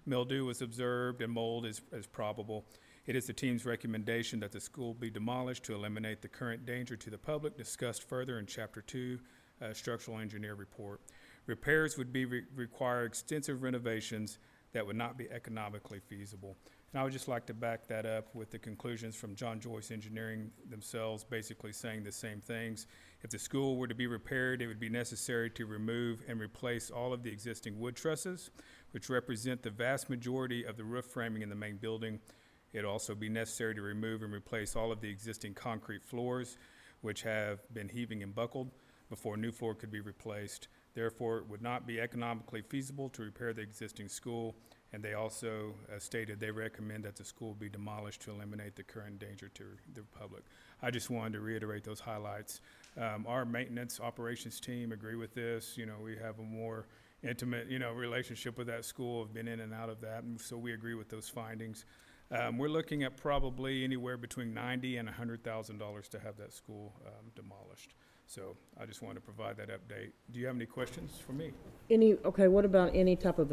Mildew was observed and mold is probable. It is the team's recommendation that the school be demolished to eliminate the current danger to the public, discussed further in Chapter 2, Structural Engineer Report. Repairs would require extensive renovations that would not be economically feasible. And I would just like to back that up with the conclusions from John Joyce Engineering themselves, basically saying the same things. If the school were to be repaired, it would be necessary to remove and replace all of the existing wood trusses, which represent the vast majority of the roof framing in the main building. It'd also be necessary to remove and replace all of the existing concrete floors, which have been heaving and buckled before new floor could be replaced. Therefore, it would not be economically feasible to repair the existing school, and they also stated they recommend that the school be demolished to eliminate the current danger to the public. I just wanted to reiterate those highlights. Our maintenance operations team agree with this. You know, we have a more intimate, relationship with that school, have been in and out of that, and so we agree with those findings. We're looking at probably anywhere between $90,000 and $100,000 to have that school demolished. So I just wanted to provide that update. Do you have any questions for me? Okay, what about any type of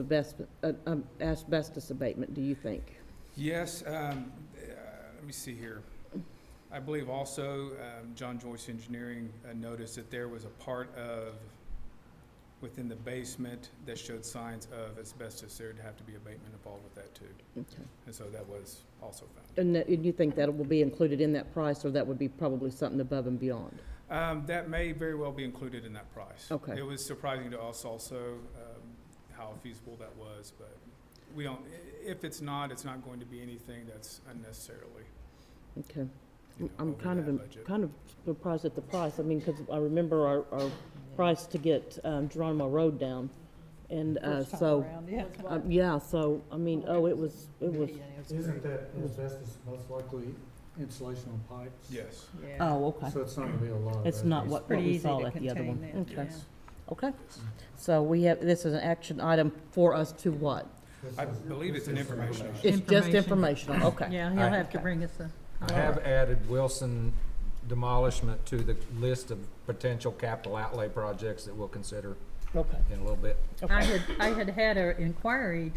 asbestos abatement, do you think? Yes, let me see here. I believe also John Joyce Engineering noticed that there was a part of within the basement that showed signs of asbestos. There'd have to be abatement involved with that too. Okay. And so that was also found. And you think that will be included in that price, or that would be probably something above and beyond? That may very well be included in that price. Okay. It was surprising to us also how feasible that was, but we don't, if it's not going to be anything that's unnecessarily. Okay. you know, I'm over kind that of, budget. kind of surprised at the price. I mean, because I remember our price to get Geronimo Road down. And First time so, around, yeah. yeah, so, I mean, it was, Isn't that asbestos most likely insulation on pipes? Yes. Yeah. oh, okay. So it's not gonna be a lot of that. It's not what Pretty we easy saw to at the other one. contain that, Okay, yeah. okay. So we have, this is an action item for us to what? I believe it's an information. It's just Information. informational, okay. Yeah, he'll have to bring us a. I have added Wilson demolishment to the list of potential capital outlay projects that we'll consider Okay. in a little bit. I had an inquiry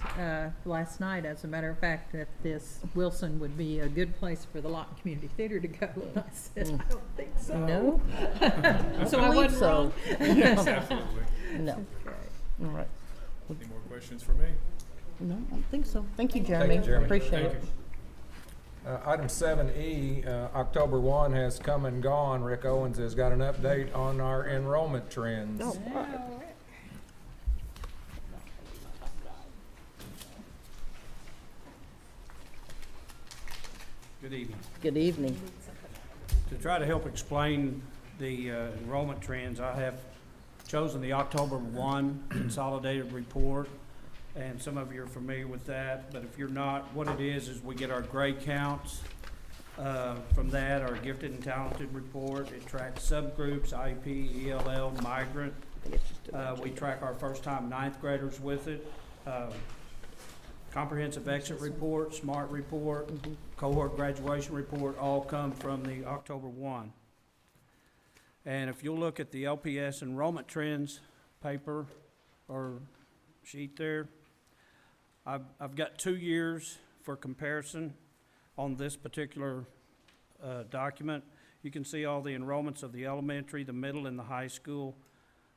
last night, as a matter of fact, that this Wilson would be a good place for the Lawton Community Theater to go, and I said, I don't think so. No? So I wasn't so. wrong. Yes, absolutely. No, Okay. all right. Any more questions for me? No, I don't think so. Thank you, Jeremy. you, Jeremy. Appreciate Thank it. you. Item 7E, October 1 has come and gone. Rick Owens has got an update on our enrollment trends. Oh, all right. Good evening. Good evening. To try to help explain the enrollment trends, I have chosen the October 1 consolidated report, and some of you are familiar with that, but if you're not, what it is we get our grade counts from that, our gifted and talented report. It tracks subgroups, IEP, ELL, migrant. We track our first-time ninth graders with it. Comprehensive exit report, SMART report, cohort graduation report, all come from the October 1. And if you'll look at the LPS enrollment trends paper or sheet there, I've got 2 years for comparison on this particular document. You can see all the enrollments of the elementary, the middle, and the high school.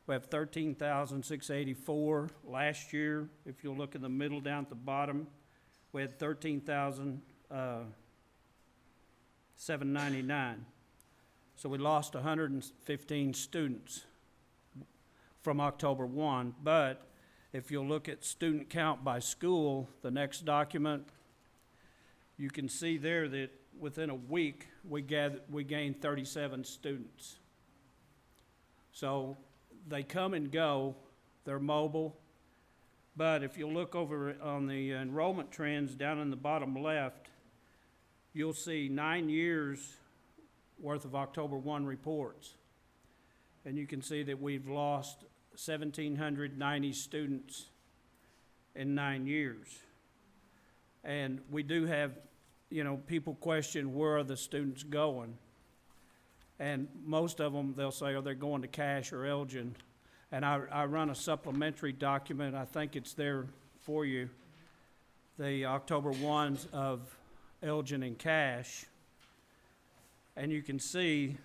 We have 13,684 last year. If you'll look in the middle down at the bottom, we had 13,799. So we lost 115 students from October 1. But if you'll look at student count by school, the next document, you can see there that within a week we gained 37 students. So they come and go, they're mobile, but if you look over on the enrollment trends down in the bottom left, you'll see 9 years worth of October 1 reports. And you can see that we've lost 1,790 students in 9 years. And we do have, you know, people question where are the students going. And most of them, they'll say, are they going to Cache or Elgin? And I run a supplementary document, I think it's there for you, the October 1s of Elgin and Cache. And you can see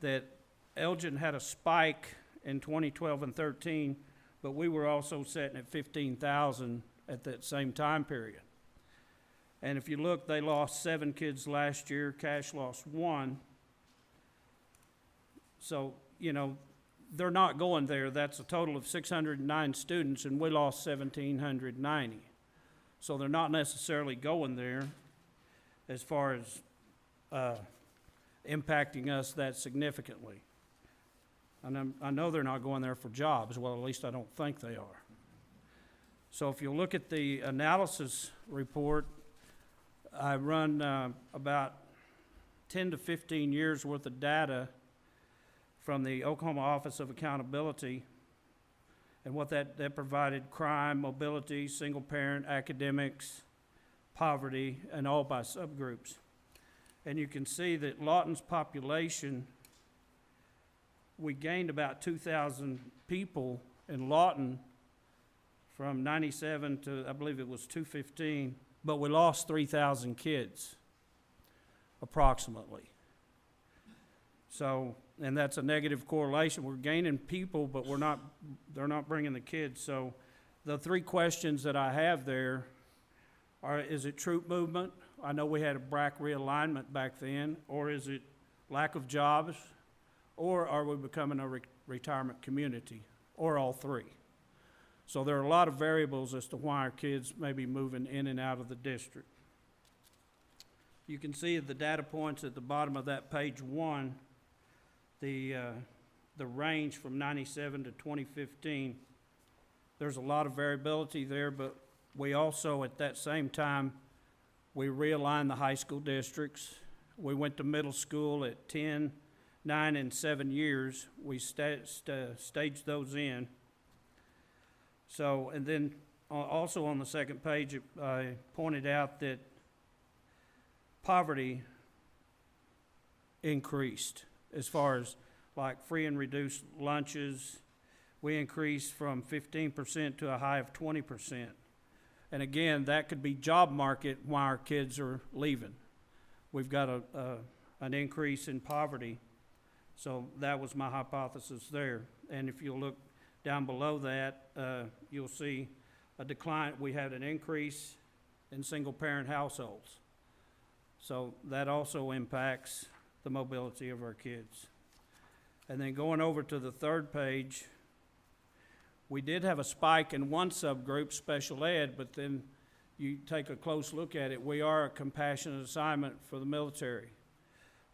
that Elgin had a spike in 2012 and 13, but we were also sitting at 15,000 at that same time period. And if you look, they lost 7 kids last year, Cache lost 1. So, you know, they're not going there. That's a total of 609 students, and we lost 1,790. So they're not necessarily going there as far as impacting us that significantly. And I know they're not going there for jobs. Well, at least I don't think they are. So if you look at the analysis report, I run about 10 to 15 years worth of data from the Oklahoma Office of Accountability, and what that provided: crime, mobility, single parent, academics, poverty, and all by subgroups. And you can see that Lawton's population, we gained about 2,000 people in Lawton from 97 to, I believe it was 215, but we lost 3,000 kids, approximately. So, and that's a negative correlation. We're gaining people, but they're not bringing the kids. So the 3 questions that I have there are, is it troop movement? I know we had a BRAC realignment back then. Or is it lack of jobs? Or are we becoming a retirement community? Or all 3? So there are a lot of variables as to why our kids may be moving in and out of the district. You can see the data points at the bottom of that page 1, the range from 97 to 2015. There's a lot of variability there, but we also, at that same time, we realigned the high school districts. We went to middle school at 10, 9, and 7 years. We staged those in. So, and then also on the second page, I pointed out that poverty increased as far as like free and reduced lunches. We increased from 15% to a high of 20%. And again, that could be job market why our kids are leaving. We've got an increase in poverty. So that was my hypothesis there. And if you look down below that, you'll see a decline. We had an increase in single-parent households. So that also impacts the mobility of our kids. And then going over to the third page, we did have a spike in one subgroup, special ed, but then you take a close look at it, we are a compassionate assignment for the military.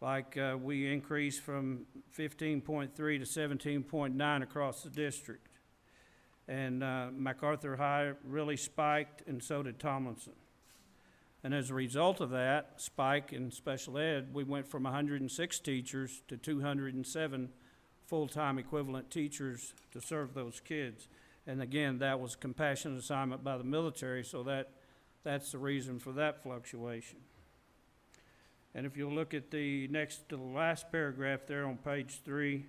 Like we increased from 15.3 to 17.9 across the district. And Macarthur High really spiked, and so did Tomlinson. And as a result of that spike in special ed, we went from 106 teachers to 207 full-time equivalent teachers to serve those kids. And again, that was compassionate assignment by the military, so that's the reason for that fluctuation. And if you look at the next to the last paragraph there on page 3,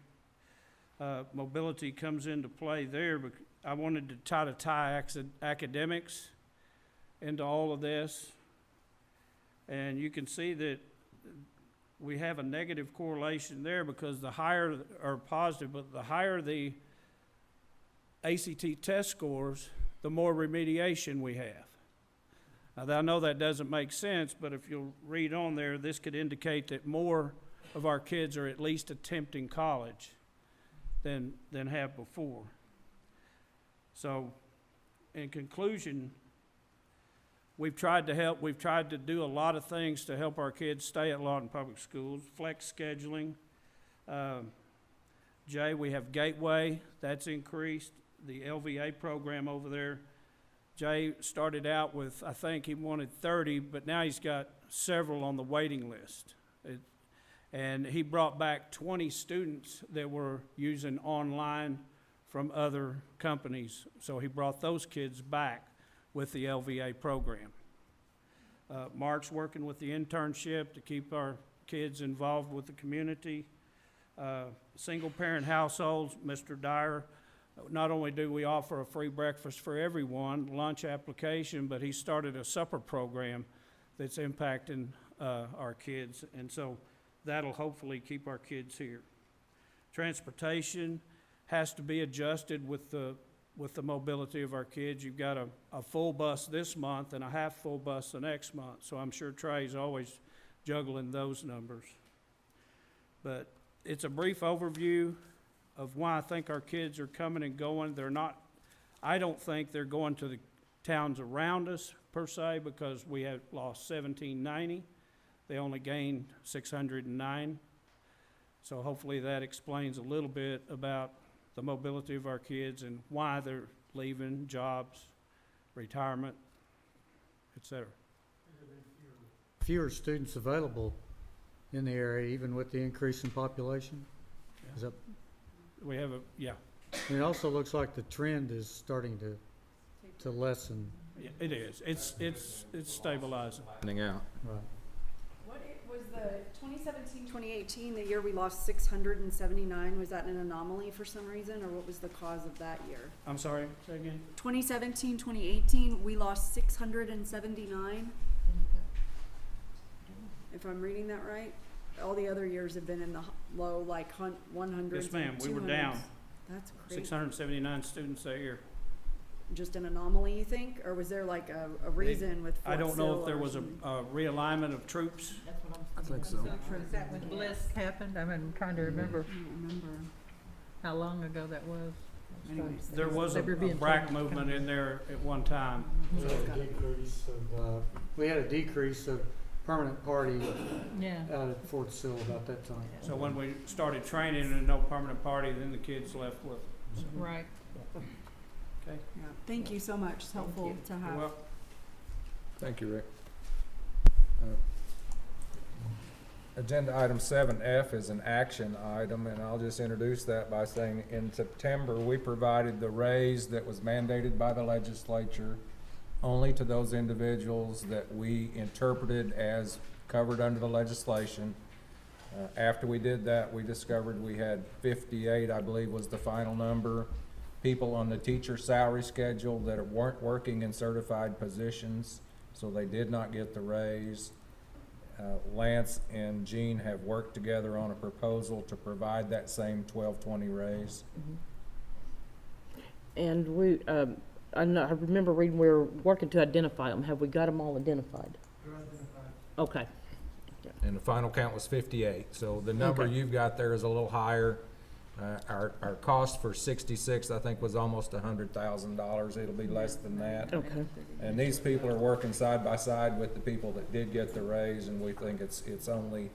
mobility comes into play there. But I wanted to try to tie academics into all of this. And you can see that we have a negative correlation there because the higher, or positive, but the higher the ACT test scores, the more remediation we have. Now, I know that doesn't make sense, but if you'll read on there, this could indicate that more of our kids are at least attempting college than have before. So, in conclusion, we've tried to do a lot of things to help our kids stay at Lawton Public Schools. Flex scheduling. Jay, we have Gateway, that's increased. The LVA program over there. Jay started out with, I think he wanted 30, but now he's got several on the waiting list. And he brought back 20 students that were using online from other companies. So he brought those kids back with the LVA program. Mark's working with the internship to keep our kids involved with the community. Single-parent households, Mr. Dyer, not only do we offer a free breakfast for everyone, lunch application, but he started a supper program that's impacting our kids, and so that'll hopefully keep our kids here. Transportation has to be adjusted with the mobility of our kids. You've got a full bus this month and a half full bus the next month, so I'm sure Trey's always juggling those numbers. But it's a brief overview of why I think our kids are coming and going. I don't think they're going to the towns around us per se, because we have lost 1790. They only gained 609. So hopefully that explains a little bit about the mobility of our kids and why they're leaving, jobs, retirement, et cetera. Fewer students available in the area, even with the increase in population? Is that, We have and it also looks like the trend is starting to lessen. Yeah, it is. It's stabilizing. Finding out. Right. What was the 2017-2018, the year we lost 679? Was that an anomaly for some reason, or what was the cause of that year? I'm sorry, say again? 2017-2018, we lost 679. If I'm reading that right? All the other years have been in the low, like 100s. Yes, ma'am. We were 200s. down That's crazy. 679 students that year. Just an anomaly, you think? Or was there like a reason with I Fort don't know Sill if there or was a something? realignment of troops. I think so. Is that when Bliss happened? I'm trying to remember I don't remember. how long ago that was. Anyways, There was a They were being BRAC told to come. movement in there at one time. We had a decrease of permanent party Yeah. out at Fort Sill about that time. So when we started training and no permanent party, then the kids left with them. Right. Okay? Yeah. Thank you so much. It's helpful to have. Well, Thank you, Rick. Agenda item 7F is an action item, and I'll just introduce that by saying in September, we provided the raise that was mandated by the legislature only to those individuals that we interpreted as covered under the legislation. After we did that, we discovered we had 58, I believe was the final number, people on the teacher salary schedule that weren't working in certified positions, so they did not get the raise. Lance and Jean have worked together on a proposal to provide that same 1220 raise. And we, I remember reading we were working to identify them. Have we got them all identified? Okay. And the final count was 58, so the number Okay. you've got there is a little higher. Our cost for 66, I think, was almost $100,000. It'll be less than that. Okay. And these people are working side by side with the people that did get the raise, and we think it's only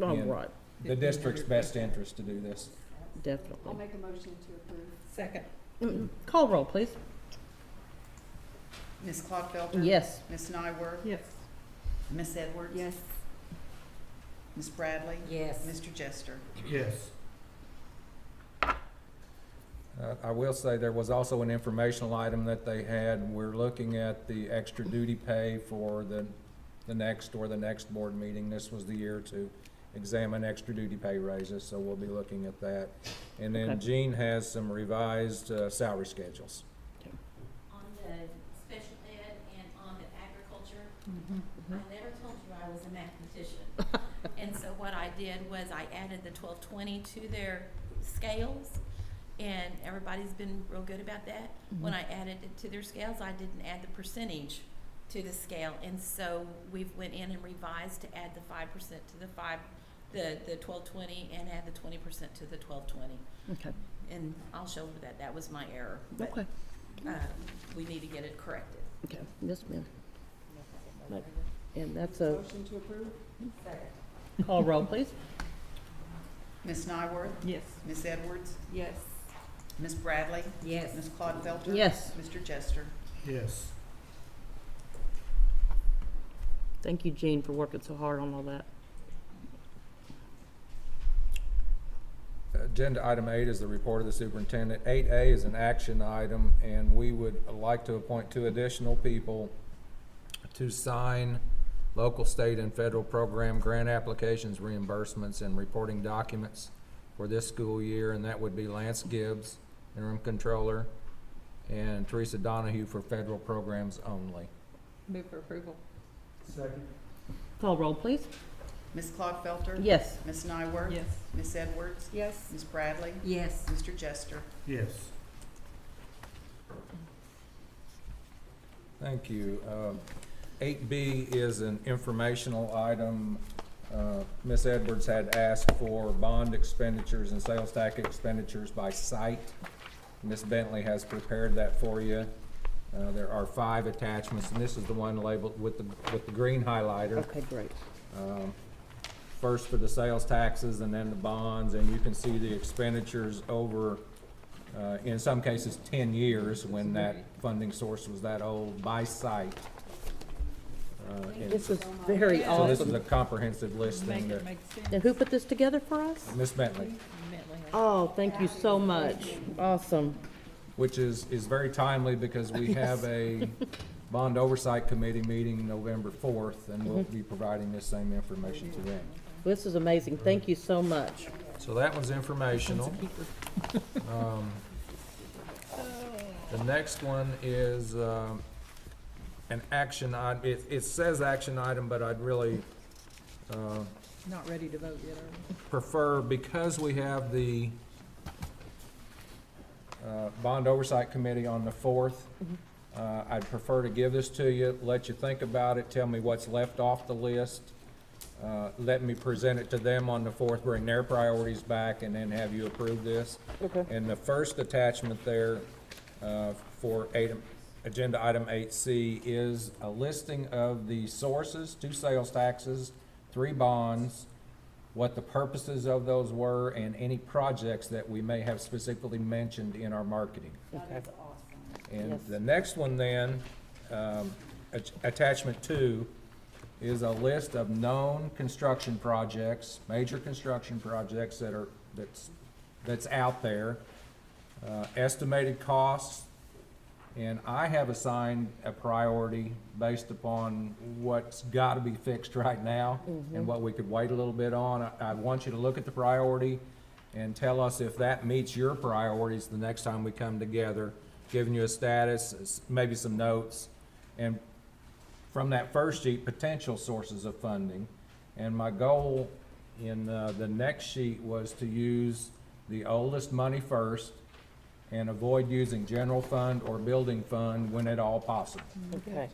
All in right. the district's best interest to do this. I'll Definitely. make a motion to approve. Second. Call roll, please. Ms. Clodfelter? Yes. Ms. Nyworth? Yes. Ms. Edwards? Yes. Ms. Bradley? Yes. Mr. Jester? Yes. I will say there was also an informational item that they had. We're looking at the extra duty pay for the next board meeting. This was the year to examine extra duty pay raises, so we'll be looking at that. And then Okay. Jean has some revised salary schedules. On the special ed and on the agriculture, I never told you I was a mathematician. And so what I did was I added the 1220 to their scales, and everybody's been real good about that. When I added it to their scales, I didn't add the percentage to the scale, and so we've went in and revised to add the 5% to the 1220 and add the 20% to the 1220. Okay. And I'll show that was my error. But, Okay. we need to get it corrected. Okay. Yes, ma'am. And that's a Motion to approve? call roll, please. Ms. Nyworth? Yes. Ms. Edwards? Yes. Ms. Bradley? Yes. Ms. Clodfelter? Yes. Mr. Jester? Yes. Thank you, Jean, for working so hard on all that. agenda item 8 is the report of the superintendent. 8A is an action item, and we would like to appoint 2 additional people to sign local, state, and federal program grant applications, reimbursements, and reporting documents for this school year, and that would be Lance Gibbs, interim controller, and Teresa Donahue for federal programs only. Move for approval. Second. Call roll, please. Ms. Clodfelter? Yes. Ms. Nyworth? Yes. Ms. Edwards? Yes. Ms. Bradley? Yes. Mr. Jester? Yes. Thank you. 8B is an informational item. Ms. Edwards had asked for bond expenditures and sales tax expenditures by site. Ms. Bentley has prepared that for you. There are 5 attachments, and this is the one labeled with the green highlighter. Okay, great. First for the sales taxes and then the bonds, and you can see the expenditures over, in some cases, 10 years when that funding source was that old, by site. This is very So this is awesome. a comprehensive listing Make that it make sense. And who put this together for us? Ms. Bentley, Oh, thank you so much. Awesome. which is very timely because we have a bond oversight committee meeting November 4th, and we'll be providing this same information to them. This is amazing. Thank you so much. So that one's informational. The next one is an action item. It says action item, but I'd really Not ready to vote yet, are we? prefer, because we have the Bond Oversight Committee on the 4th, I'd prefer to give this to you, let you think about it, tell me what's left off the list. Let me present it to them on the 4th, bring their priorities back, and then have you approve this. Okay. And the first attachment there for agenda item 8C is a listing of the sources, 2 sales taxes, 3 bonds, what the purposes of those were, and any projects that we may have specifically mentioned in our marketing. Okay. And Yes. the next one then, attachment 2, is a list of known construction projects, major construction projects that's out there, estimated costs, and I have assigned a priority based upon what's got to be fixed right now and what we could wait a little bit on. I want you to look at the priority and tell us if that meets your priorities the next time we come together, giving you a status, maybe some notes, and from that first sheet, potential sources of funding. And my goal in the next sheet was to use the oldest money first and avoid using general fund or building fund when at all possible. Okay.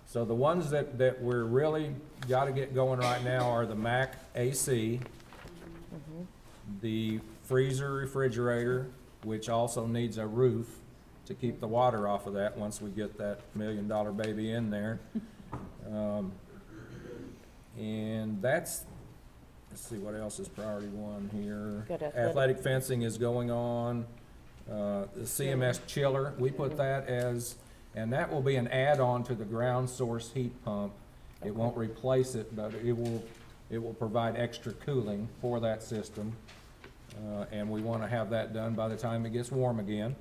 So the ones that we're really got to get going right now are the Mac AC, the freezer refrigerator, which also needs a roof to keep the water off of that once we get that $1 million baby in there. And that's, let's see what else is priority 1 here. Got Athletic fencing is going on. The CMS chiller, we put that as, and that will be an add-on to the ground source heat pump. It won't replace it, but it will provide extra cooling for that system. And we want to have that done by the time it gets warm again.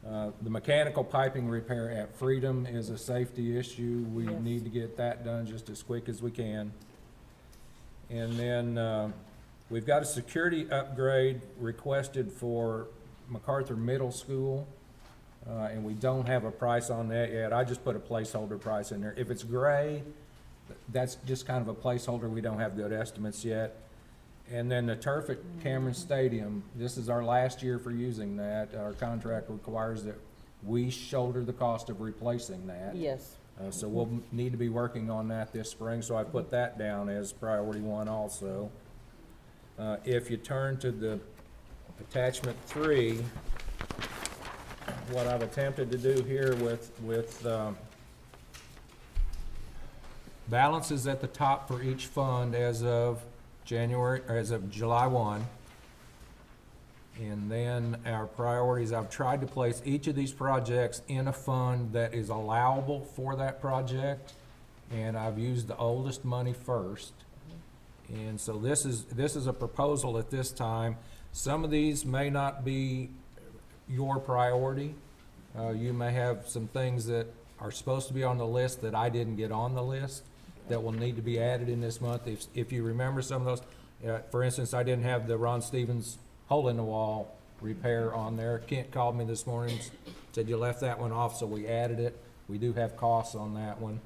The mechanical piping repair at Freedom is a safety issue. We Yes. need to get that done just as quick as we can. And then we've got a security upgrade requested for Macarthur Middle School, and we don't have a price on that yet. I just put a placeholder price in there. If it's gray, that's just kind of a placeholder. We don't have good estimates yet. And then the turf at Cameron Stadium, this is our last year for using that. Our contract requires that we shoulder the cost of replacing that. Yes. So we'll need to be working on that this spring, so I put that down as priority 1 also. If you turn to the attachment 3, what I've attempted to do here with balances at the top for each fund as of July 1. And then our priorities, I've tried to place each of these projects in a fund that is allowable for that project, and I've used the oldest money first. And so this is a proposal at this time. Some of these may not be your priority. You may have some things that are supposed to be on the list that I didn't get on the list that will need to be added in this month. If you remember some of those, for instance, I didn't have the Ron Stevens hole in the wall repair on there. Kent called me this morning, said you left that one off, so we added it. We do have costs on that one.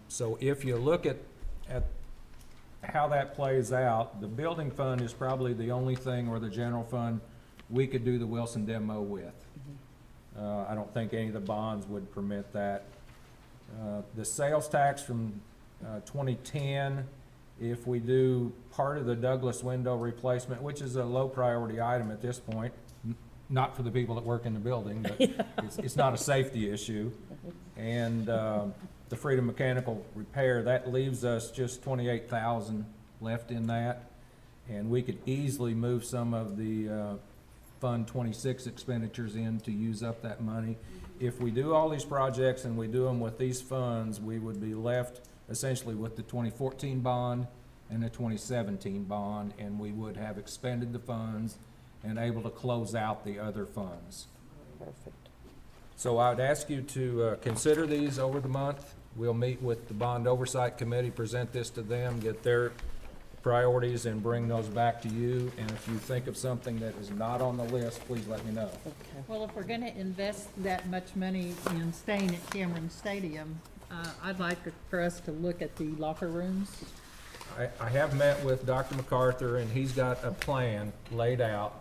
So if you look at how that plays out, the building fund is probably the only thing, or the general fund, we could do the Wilson demo with. I don't think any of the bonds would permit that. The sales tax from 2010, if we do part of the Douglas window replacement, which is a low priority item at this point, not for the people that work in the building, but it's not a safety issue. And the Freedom Mechanical repair, that leaves us just 28,000 left in that. And we could easily move some of the Fund 26 expenditures in to use up that money. If we do all these projects and we do them with these funds, we would be left essentially with the 2014 bond and the 2017 bond, and we would have expended the funds and able to close out the other funds. Perfect. So I would ask you to consider these over the month. We'll meet with the Bond Oversight Committee, present this to them, get their priorities, and bring those back to you. And if you think of something that is not on the list, please let me know. Okay. Well, if we're gonna invest that much money in staying at Cameron Stadium, I'd like for us to look at the locker rooms. I have met with Dr. Macarthur, and he's got a plan laid out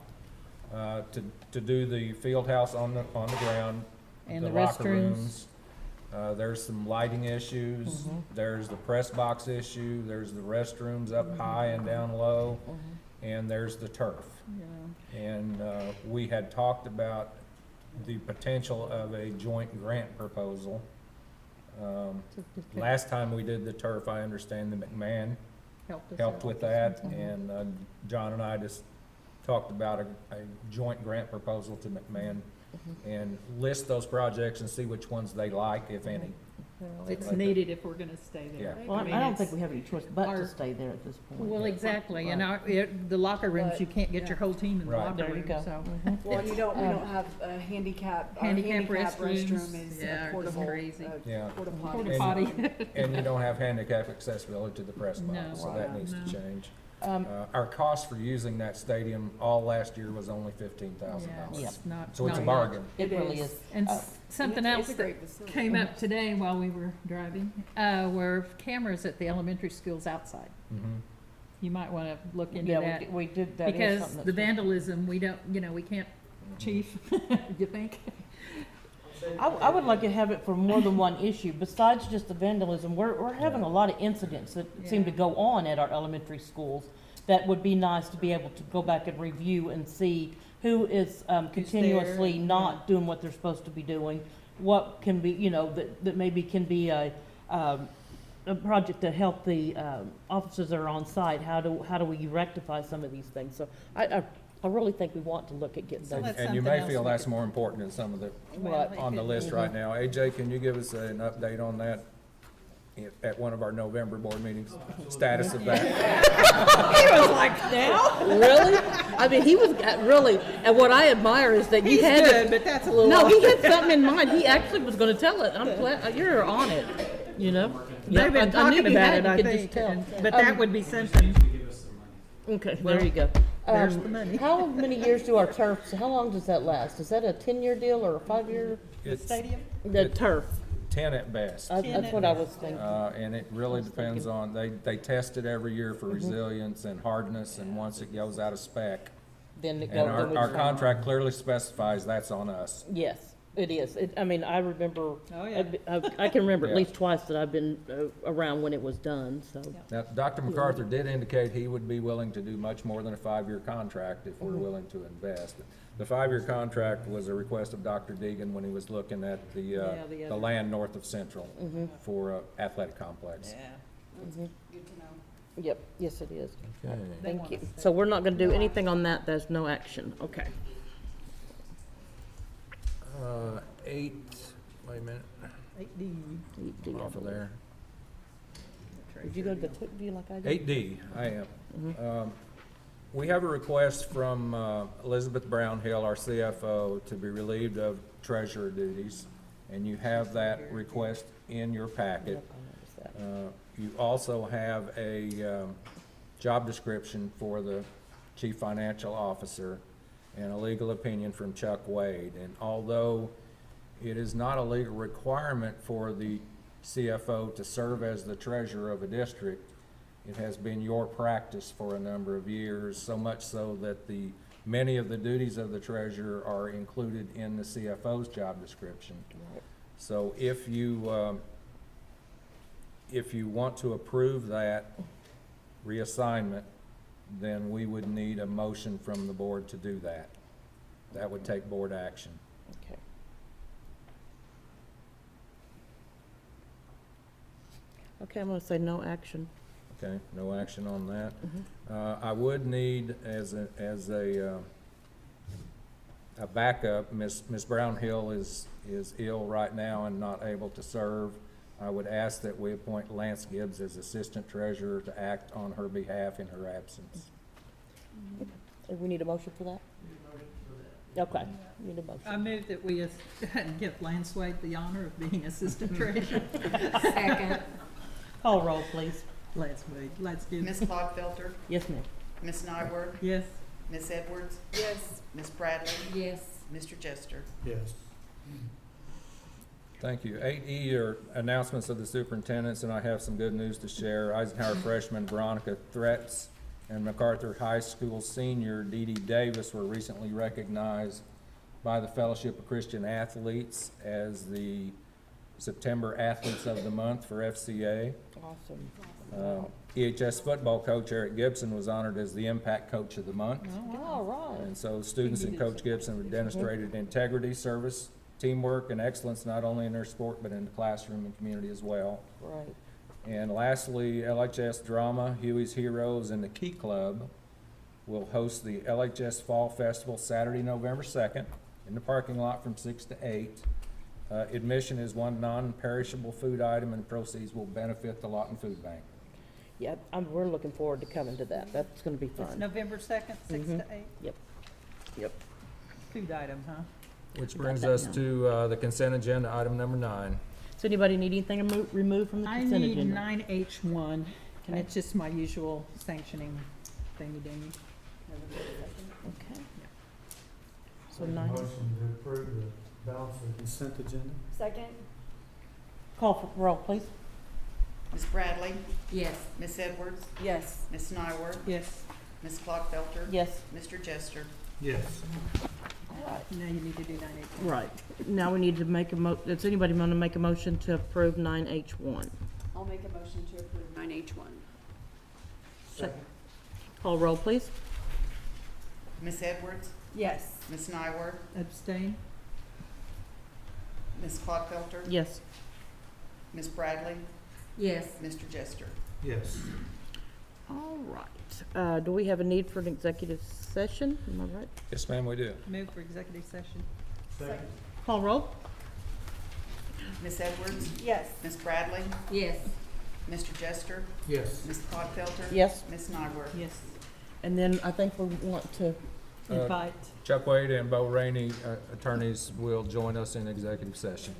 to do the field house on the ground, And the locker restrooms. rooms. There's some lighting issues. There's the press box issue. There's the restrooms up high and down low. And there's the turf. Yeah. And we had talked about the potential of a joint grant proposal. Last time we did the turf, I understand the McMahon helped with that, and John and I just talked about a joint grant proposal to McMahon and list those projects and see which ones they like, if any. Well, it's needed if we're gonna stay there. Yeah. Well, mean, I don't it's- think we have any choice but our- to stay there at this point. Well, exactly, and the locker rooms, you can't get your whole team in the Right. locker There you room, go. so. Well, we don't have a handicap, our Handicap handicap restrooms, restroom is yeah, a it's portable, crazy. Yeah. porta Porta potty. potty. And you don't have handicap accessibility to the press No. box, so that needs to No. change. Um, Our cost for using that stadium all last year was only $15,000. Yeah, it's not. So it's a not bargain. It really is. is. And Uh, something It's else a that great facility. came up today while we were driving, were cameras at the elementary schools outside. Mhm. You might wanna look into Yeah, that, we did, that is because something the that's. vandalism, we don't, we can't, chief, you think? I would like to have it for more than one issue, besides just the vandalism. We're having a lot of incidents that seem to Yeah. go on at our elementary schools that would be nice to be able to go back and review and see who is continuously there, not doing what they're supposed to be doing. What can be, that maybe can be a project to help the officers that are on site. How do we rectify some of these things? So I really think we want to look at getting So those. that's And you something may else feel we that's could- more important than some of the Well, it on the could list be. right now. AJ, can you give us an update on that at one of our November board meetings? Status of that? He was like, now? Really? I mean, he was really, and what I admire is that you He's had. good, but that's a little. No, he had something in mind. He actually was gonna tell it. I'm glad, you're on it, They've been Yeah, I knew talking you about had, it, you I could think, just tell. but that would be something. Okay, Well, there you go. there's the money. How many years do our turfs, how long does that last? Is that a 10-year deal or a 5-year? It's Stadium? The turf, 10 at best. that's what I was thinking. And it really depends on, they test it every year for resilience and hardness, and once it goes out of spec. Then it And goes. then we our just- contract clearly specifies that's on us. Yes, it is. I mean, I remember, Oh, yeah. I can remember at Yeah. least twice that I've been around when it was done, so. Now, Dr. Macarthur did indicate he would be willing to do much more than a 5-year contract if we're willing to invest. The 5-year contract was a request of Dr. Deegan when he was looking at the other- land north of Central for athletic complex. Yeah. Yep, yes, it is. Okay. Thank you. So we're not gonna do anything on that, there's no action, okay. 8, wait a minute, 8D. off of there. Did you go to the Took View like I did? 8D, I am. We have a request from Elizabeth Brownhill, our CFO, to be relieved of treasurer duties, and you have that request in your packet. Yep, I noticed that. You also have a job description for the chief financial officer and a legal opinion from Chuck Wade. And although it is not a legal requirement for the CFO to serve as the treasurer of a district, it has been your practice for a number of years, so much so that many of the duties of the treasurer are included in the CFO's job description. Right. So if you want to approve that reassignment, then we would need a motion from the board to do that. That would take board action. Okay. Okay, I'm gonna say no action. Okay, no action on that. I would need, as a backup, Miss Brownhill is ill right now and not able to serve. I would ask that we appoint Lance Gibbs as assistant treasurer to act on her behalf in her absence. We need a motion for that? Okay, need a motion. I move that we give Lance Wade the honor of being assistant treasurer. Second. Call roll, please. Lance Wade, let's do Ms. this. Clodfelter, Yes, ma'am. Ms. Nyworth, Yes. Ms. Edwards, Yes. Ms. Bradley, Yes. Mr. Jester. Yes. Thank you. 8E are announcements of the superintendents, and I have some good news to share. Eisenhower freshman Veronica Threats and Macarthur High School senior Dee Dee Davis were recently recognized by the Fellowship of Christian Athletes as the September Athletes of the Month for FCA. Awesome. EHS football coach Eric Gibson was honored as the Impact Coach of the Month. All right. And so students and Coach Gibson have demonstrated integrity, service, teamwork, and excellence not only in their sport but in the classroom and community as well. Right. And lastly, LHS Drama, Huey's Heroes, and the Key Club will host the LHS Fall Festival Saturday, November 2nd in the parking lot from 6 to 8. Admission is one non-perishable food item, and proceeds will benefit the Lawton Food Bank. Yeah, we're looking forward to coming to that. That's gonna be It's fun. November 2nd, 6 to 8. Yep. Food item, huh? Which brings us to the consent agenda, item number 9. Does anybody need anything removed from the I consent need agenda? 9H1, and Okay. it's just my usual sanctioning thingy-dingy. Okay. So Make a 9, motion to approve the balance of the consent agenda. Second? call for roll, please. Ms. Bradley, Yes. Ms. Edwards, Yes. Ms. Nyworth, Yes. Ms. Clodfelter, Yes. Mr. Jester. Yes. Now you need to do 9H1. Right. Now we need to make does anybody want to make a motion to approve 9H1? I'll make a motion to approve 9H1. Second. Call roll, please. Ms. Edwards, Yes. Ms. Nyworth, Abstain? Ms. Clodfelter, Yes. Ms. Bradley, Yes. Mr. Jester. Yes. All right. Do we have a need for an executive session? Am I right? Yes, ma'am, we do. Move for executive session. Second. Call roll? Ms. Edwards, Yes. Ms. Bradley, Yes. Mr. Jester, Yes. Ms. Clodfelter. Yes. Ms. Nyworth. Yes. And then I think we want to, Invite. Chuck Wade and Bo Rainey, attorneys, will join us in executive session.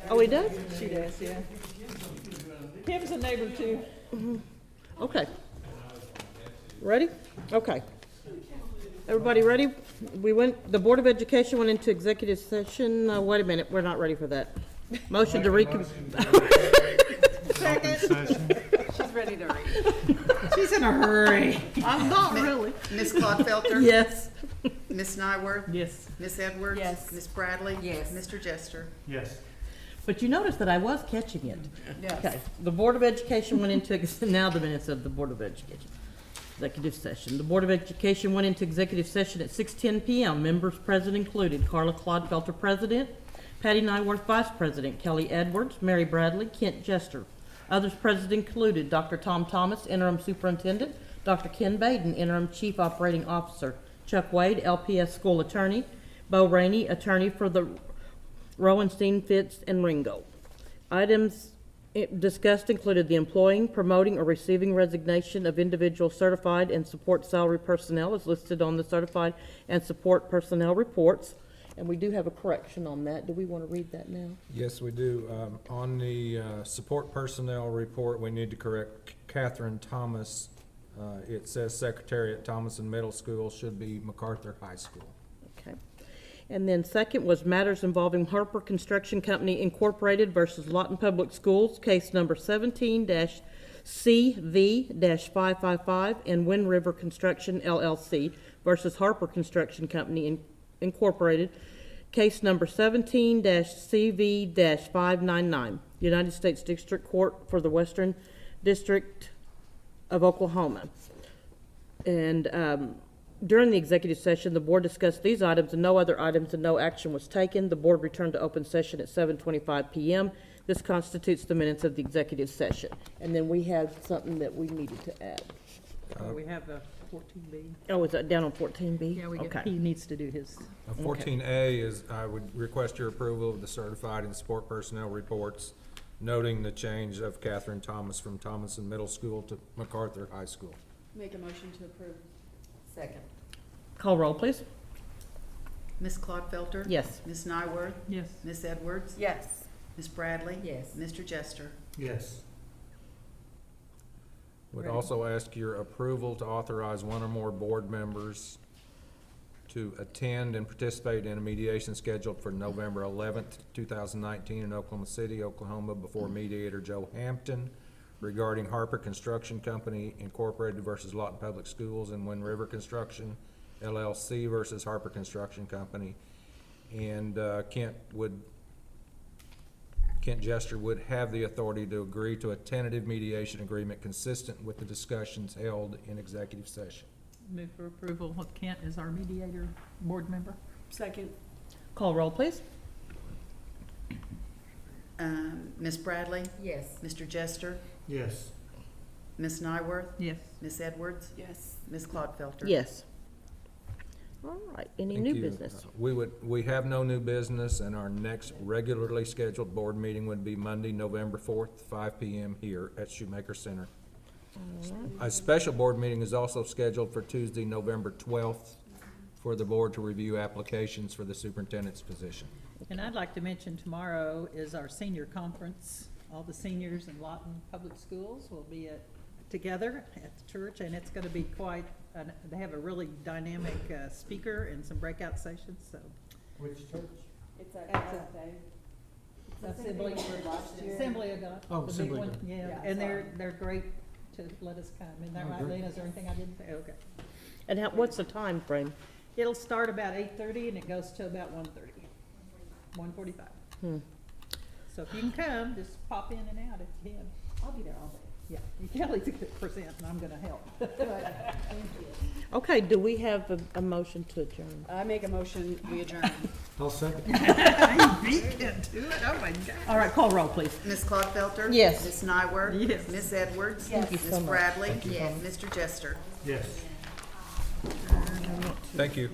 Oh, he does? She does, yeah. Kim's a neighbor too. Okay. Ready? Okay. Everybody ready? The Board of Education went into executive session. Wait a minute, we're not ready for that. Motion to She's ready to read. She's in a hurry. I'm not really. Ms. Clodfelter? Yes. Ms. Nyworth? Yes. Ms. Edwards? Yes. Ms. Bradley? Yes. Mr. Jester? Yes. But you noticed that I was catching it. Yes. Okay. The Board of Education went into, now the minutes of the Board of Education. Executive session. The Board of Education went into executive session at 6:10 p.m. Members present included Carla Clodfelter, President, Patty Nyworth, Vice President, Kelly Edwards, Mary Bradley, Kent Jester. Others present included Dr. Tom Thomas, Interim Superintendent, Dr. Ken Baden, Interim Chief Operating Officer, Chuck Wade, LPS School Attorney, Bo Rainey, Attorney for the Rowenstein, Fitz, and Ringo. Items discussed included the employing, promoting, or receiving resignation of individual certified and support salary personnel as listed on the certified and support personnel reports. And we do have a correction on that. Do we want to read that now? Yes, we do. On the support personnel report, we need to correct Catherine Thomas. It says Secretary at Thomason Middle School, should be Macarthur High School. Okay. And then second was matters involving Harper Construction Company Incorporated versus Lawton Public Schools, case number 17-CV-555, and Wind River Construction LLC versus Harper Construction Company Incorporated, case number 17-CV-599, United States District Court for the Western District of Oklahoma. And during the executive session, the board discussed these items and no other items, and no action was taken. The board returned to open session at 7:25 p.m. This constitutes the minutes of the executive session. And then we had something that we needed to add. We have a 14B. Oh, is that down on 14B? Yeah, Okay. he needs to do his. 14A is, I would request your approval of the certified and support personnel reports, noting the change of Catherine Thomas from Thomason Middle School to Macarthur High School. Make a motion to approve. Second. Call roll, please. Ms. Clodfelter? Yes. Ms. Nyworth? Yes. Ms. Edwards? Yes. Ms. Bradley? Yes. Mr. Jester? Yes. Would Ready. also ask your approval to authorize one or more board members to attend and participate in a mediation scheduled for November 11th, 2019 in Oklahoma City, Oklahoma, before mediator Joe Hampton regarding Harper Construction Company Incorporated versus Lawton Public Schools and Wind River Construction LLC versus Harper Construction Company. And Kent Jester would have the authority to agree to a tentative mediation agreement consistent with the discussions held in executive session. Move for approval of Kent as our mediator board member. Second. Call roll, please. Ms. Bradley? Yes. Mr. Jester? Yes. Ms. Nyworth? Yes. Ms. Edwards? Yes. Ms. Clodfelter? Yes. All right, any Thank new you. business? We have no new business, and our next regularly scheduled board meeting would be Monday, November 4th, 5 p.m. here at Shoemaker Center. A special board meeting is also scheduled for Tuesday, November 12th, for the board to review applications for the superintendent's position. And I'd like to mention tomorrow is our senior conference. All the seniors in Lawton Public Schools will be together at the church, and it's going to be quite, they have a really dynamic speaker and some breakout sessions, so. Which church? It's a Assembly of God. Oh, the big Assembly of one. God. Yeah, Yeah, and I saw they're great to let us come. Isn't that Oh, right, great. Lena? Is there anything I didn't say? Okay. And what's the time frame? It'll start about 8:30 and it goes to about 1:30. 1:45. So if you can come, just pop in and out if you can. I'll be there all day. Yeah, Kelly's a good present and I'm gonna help. Okay, do we have a motion to adjourn? I make a motion, we adjourn. I'll second. You beat him to it, oh my God. All right, call roll, please. Ms. Clodfelter? Yes. Ms. Nyworth? Yes. Ms. Edwards? Yes. Ms. so much. Bradley? Thank you. Mr. Jester? Yes. Thank you.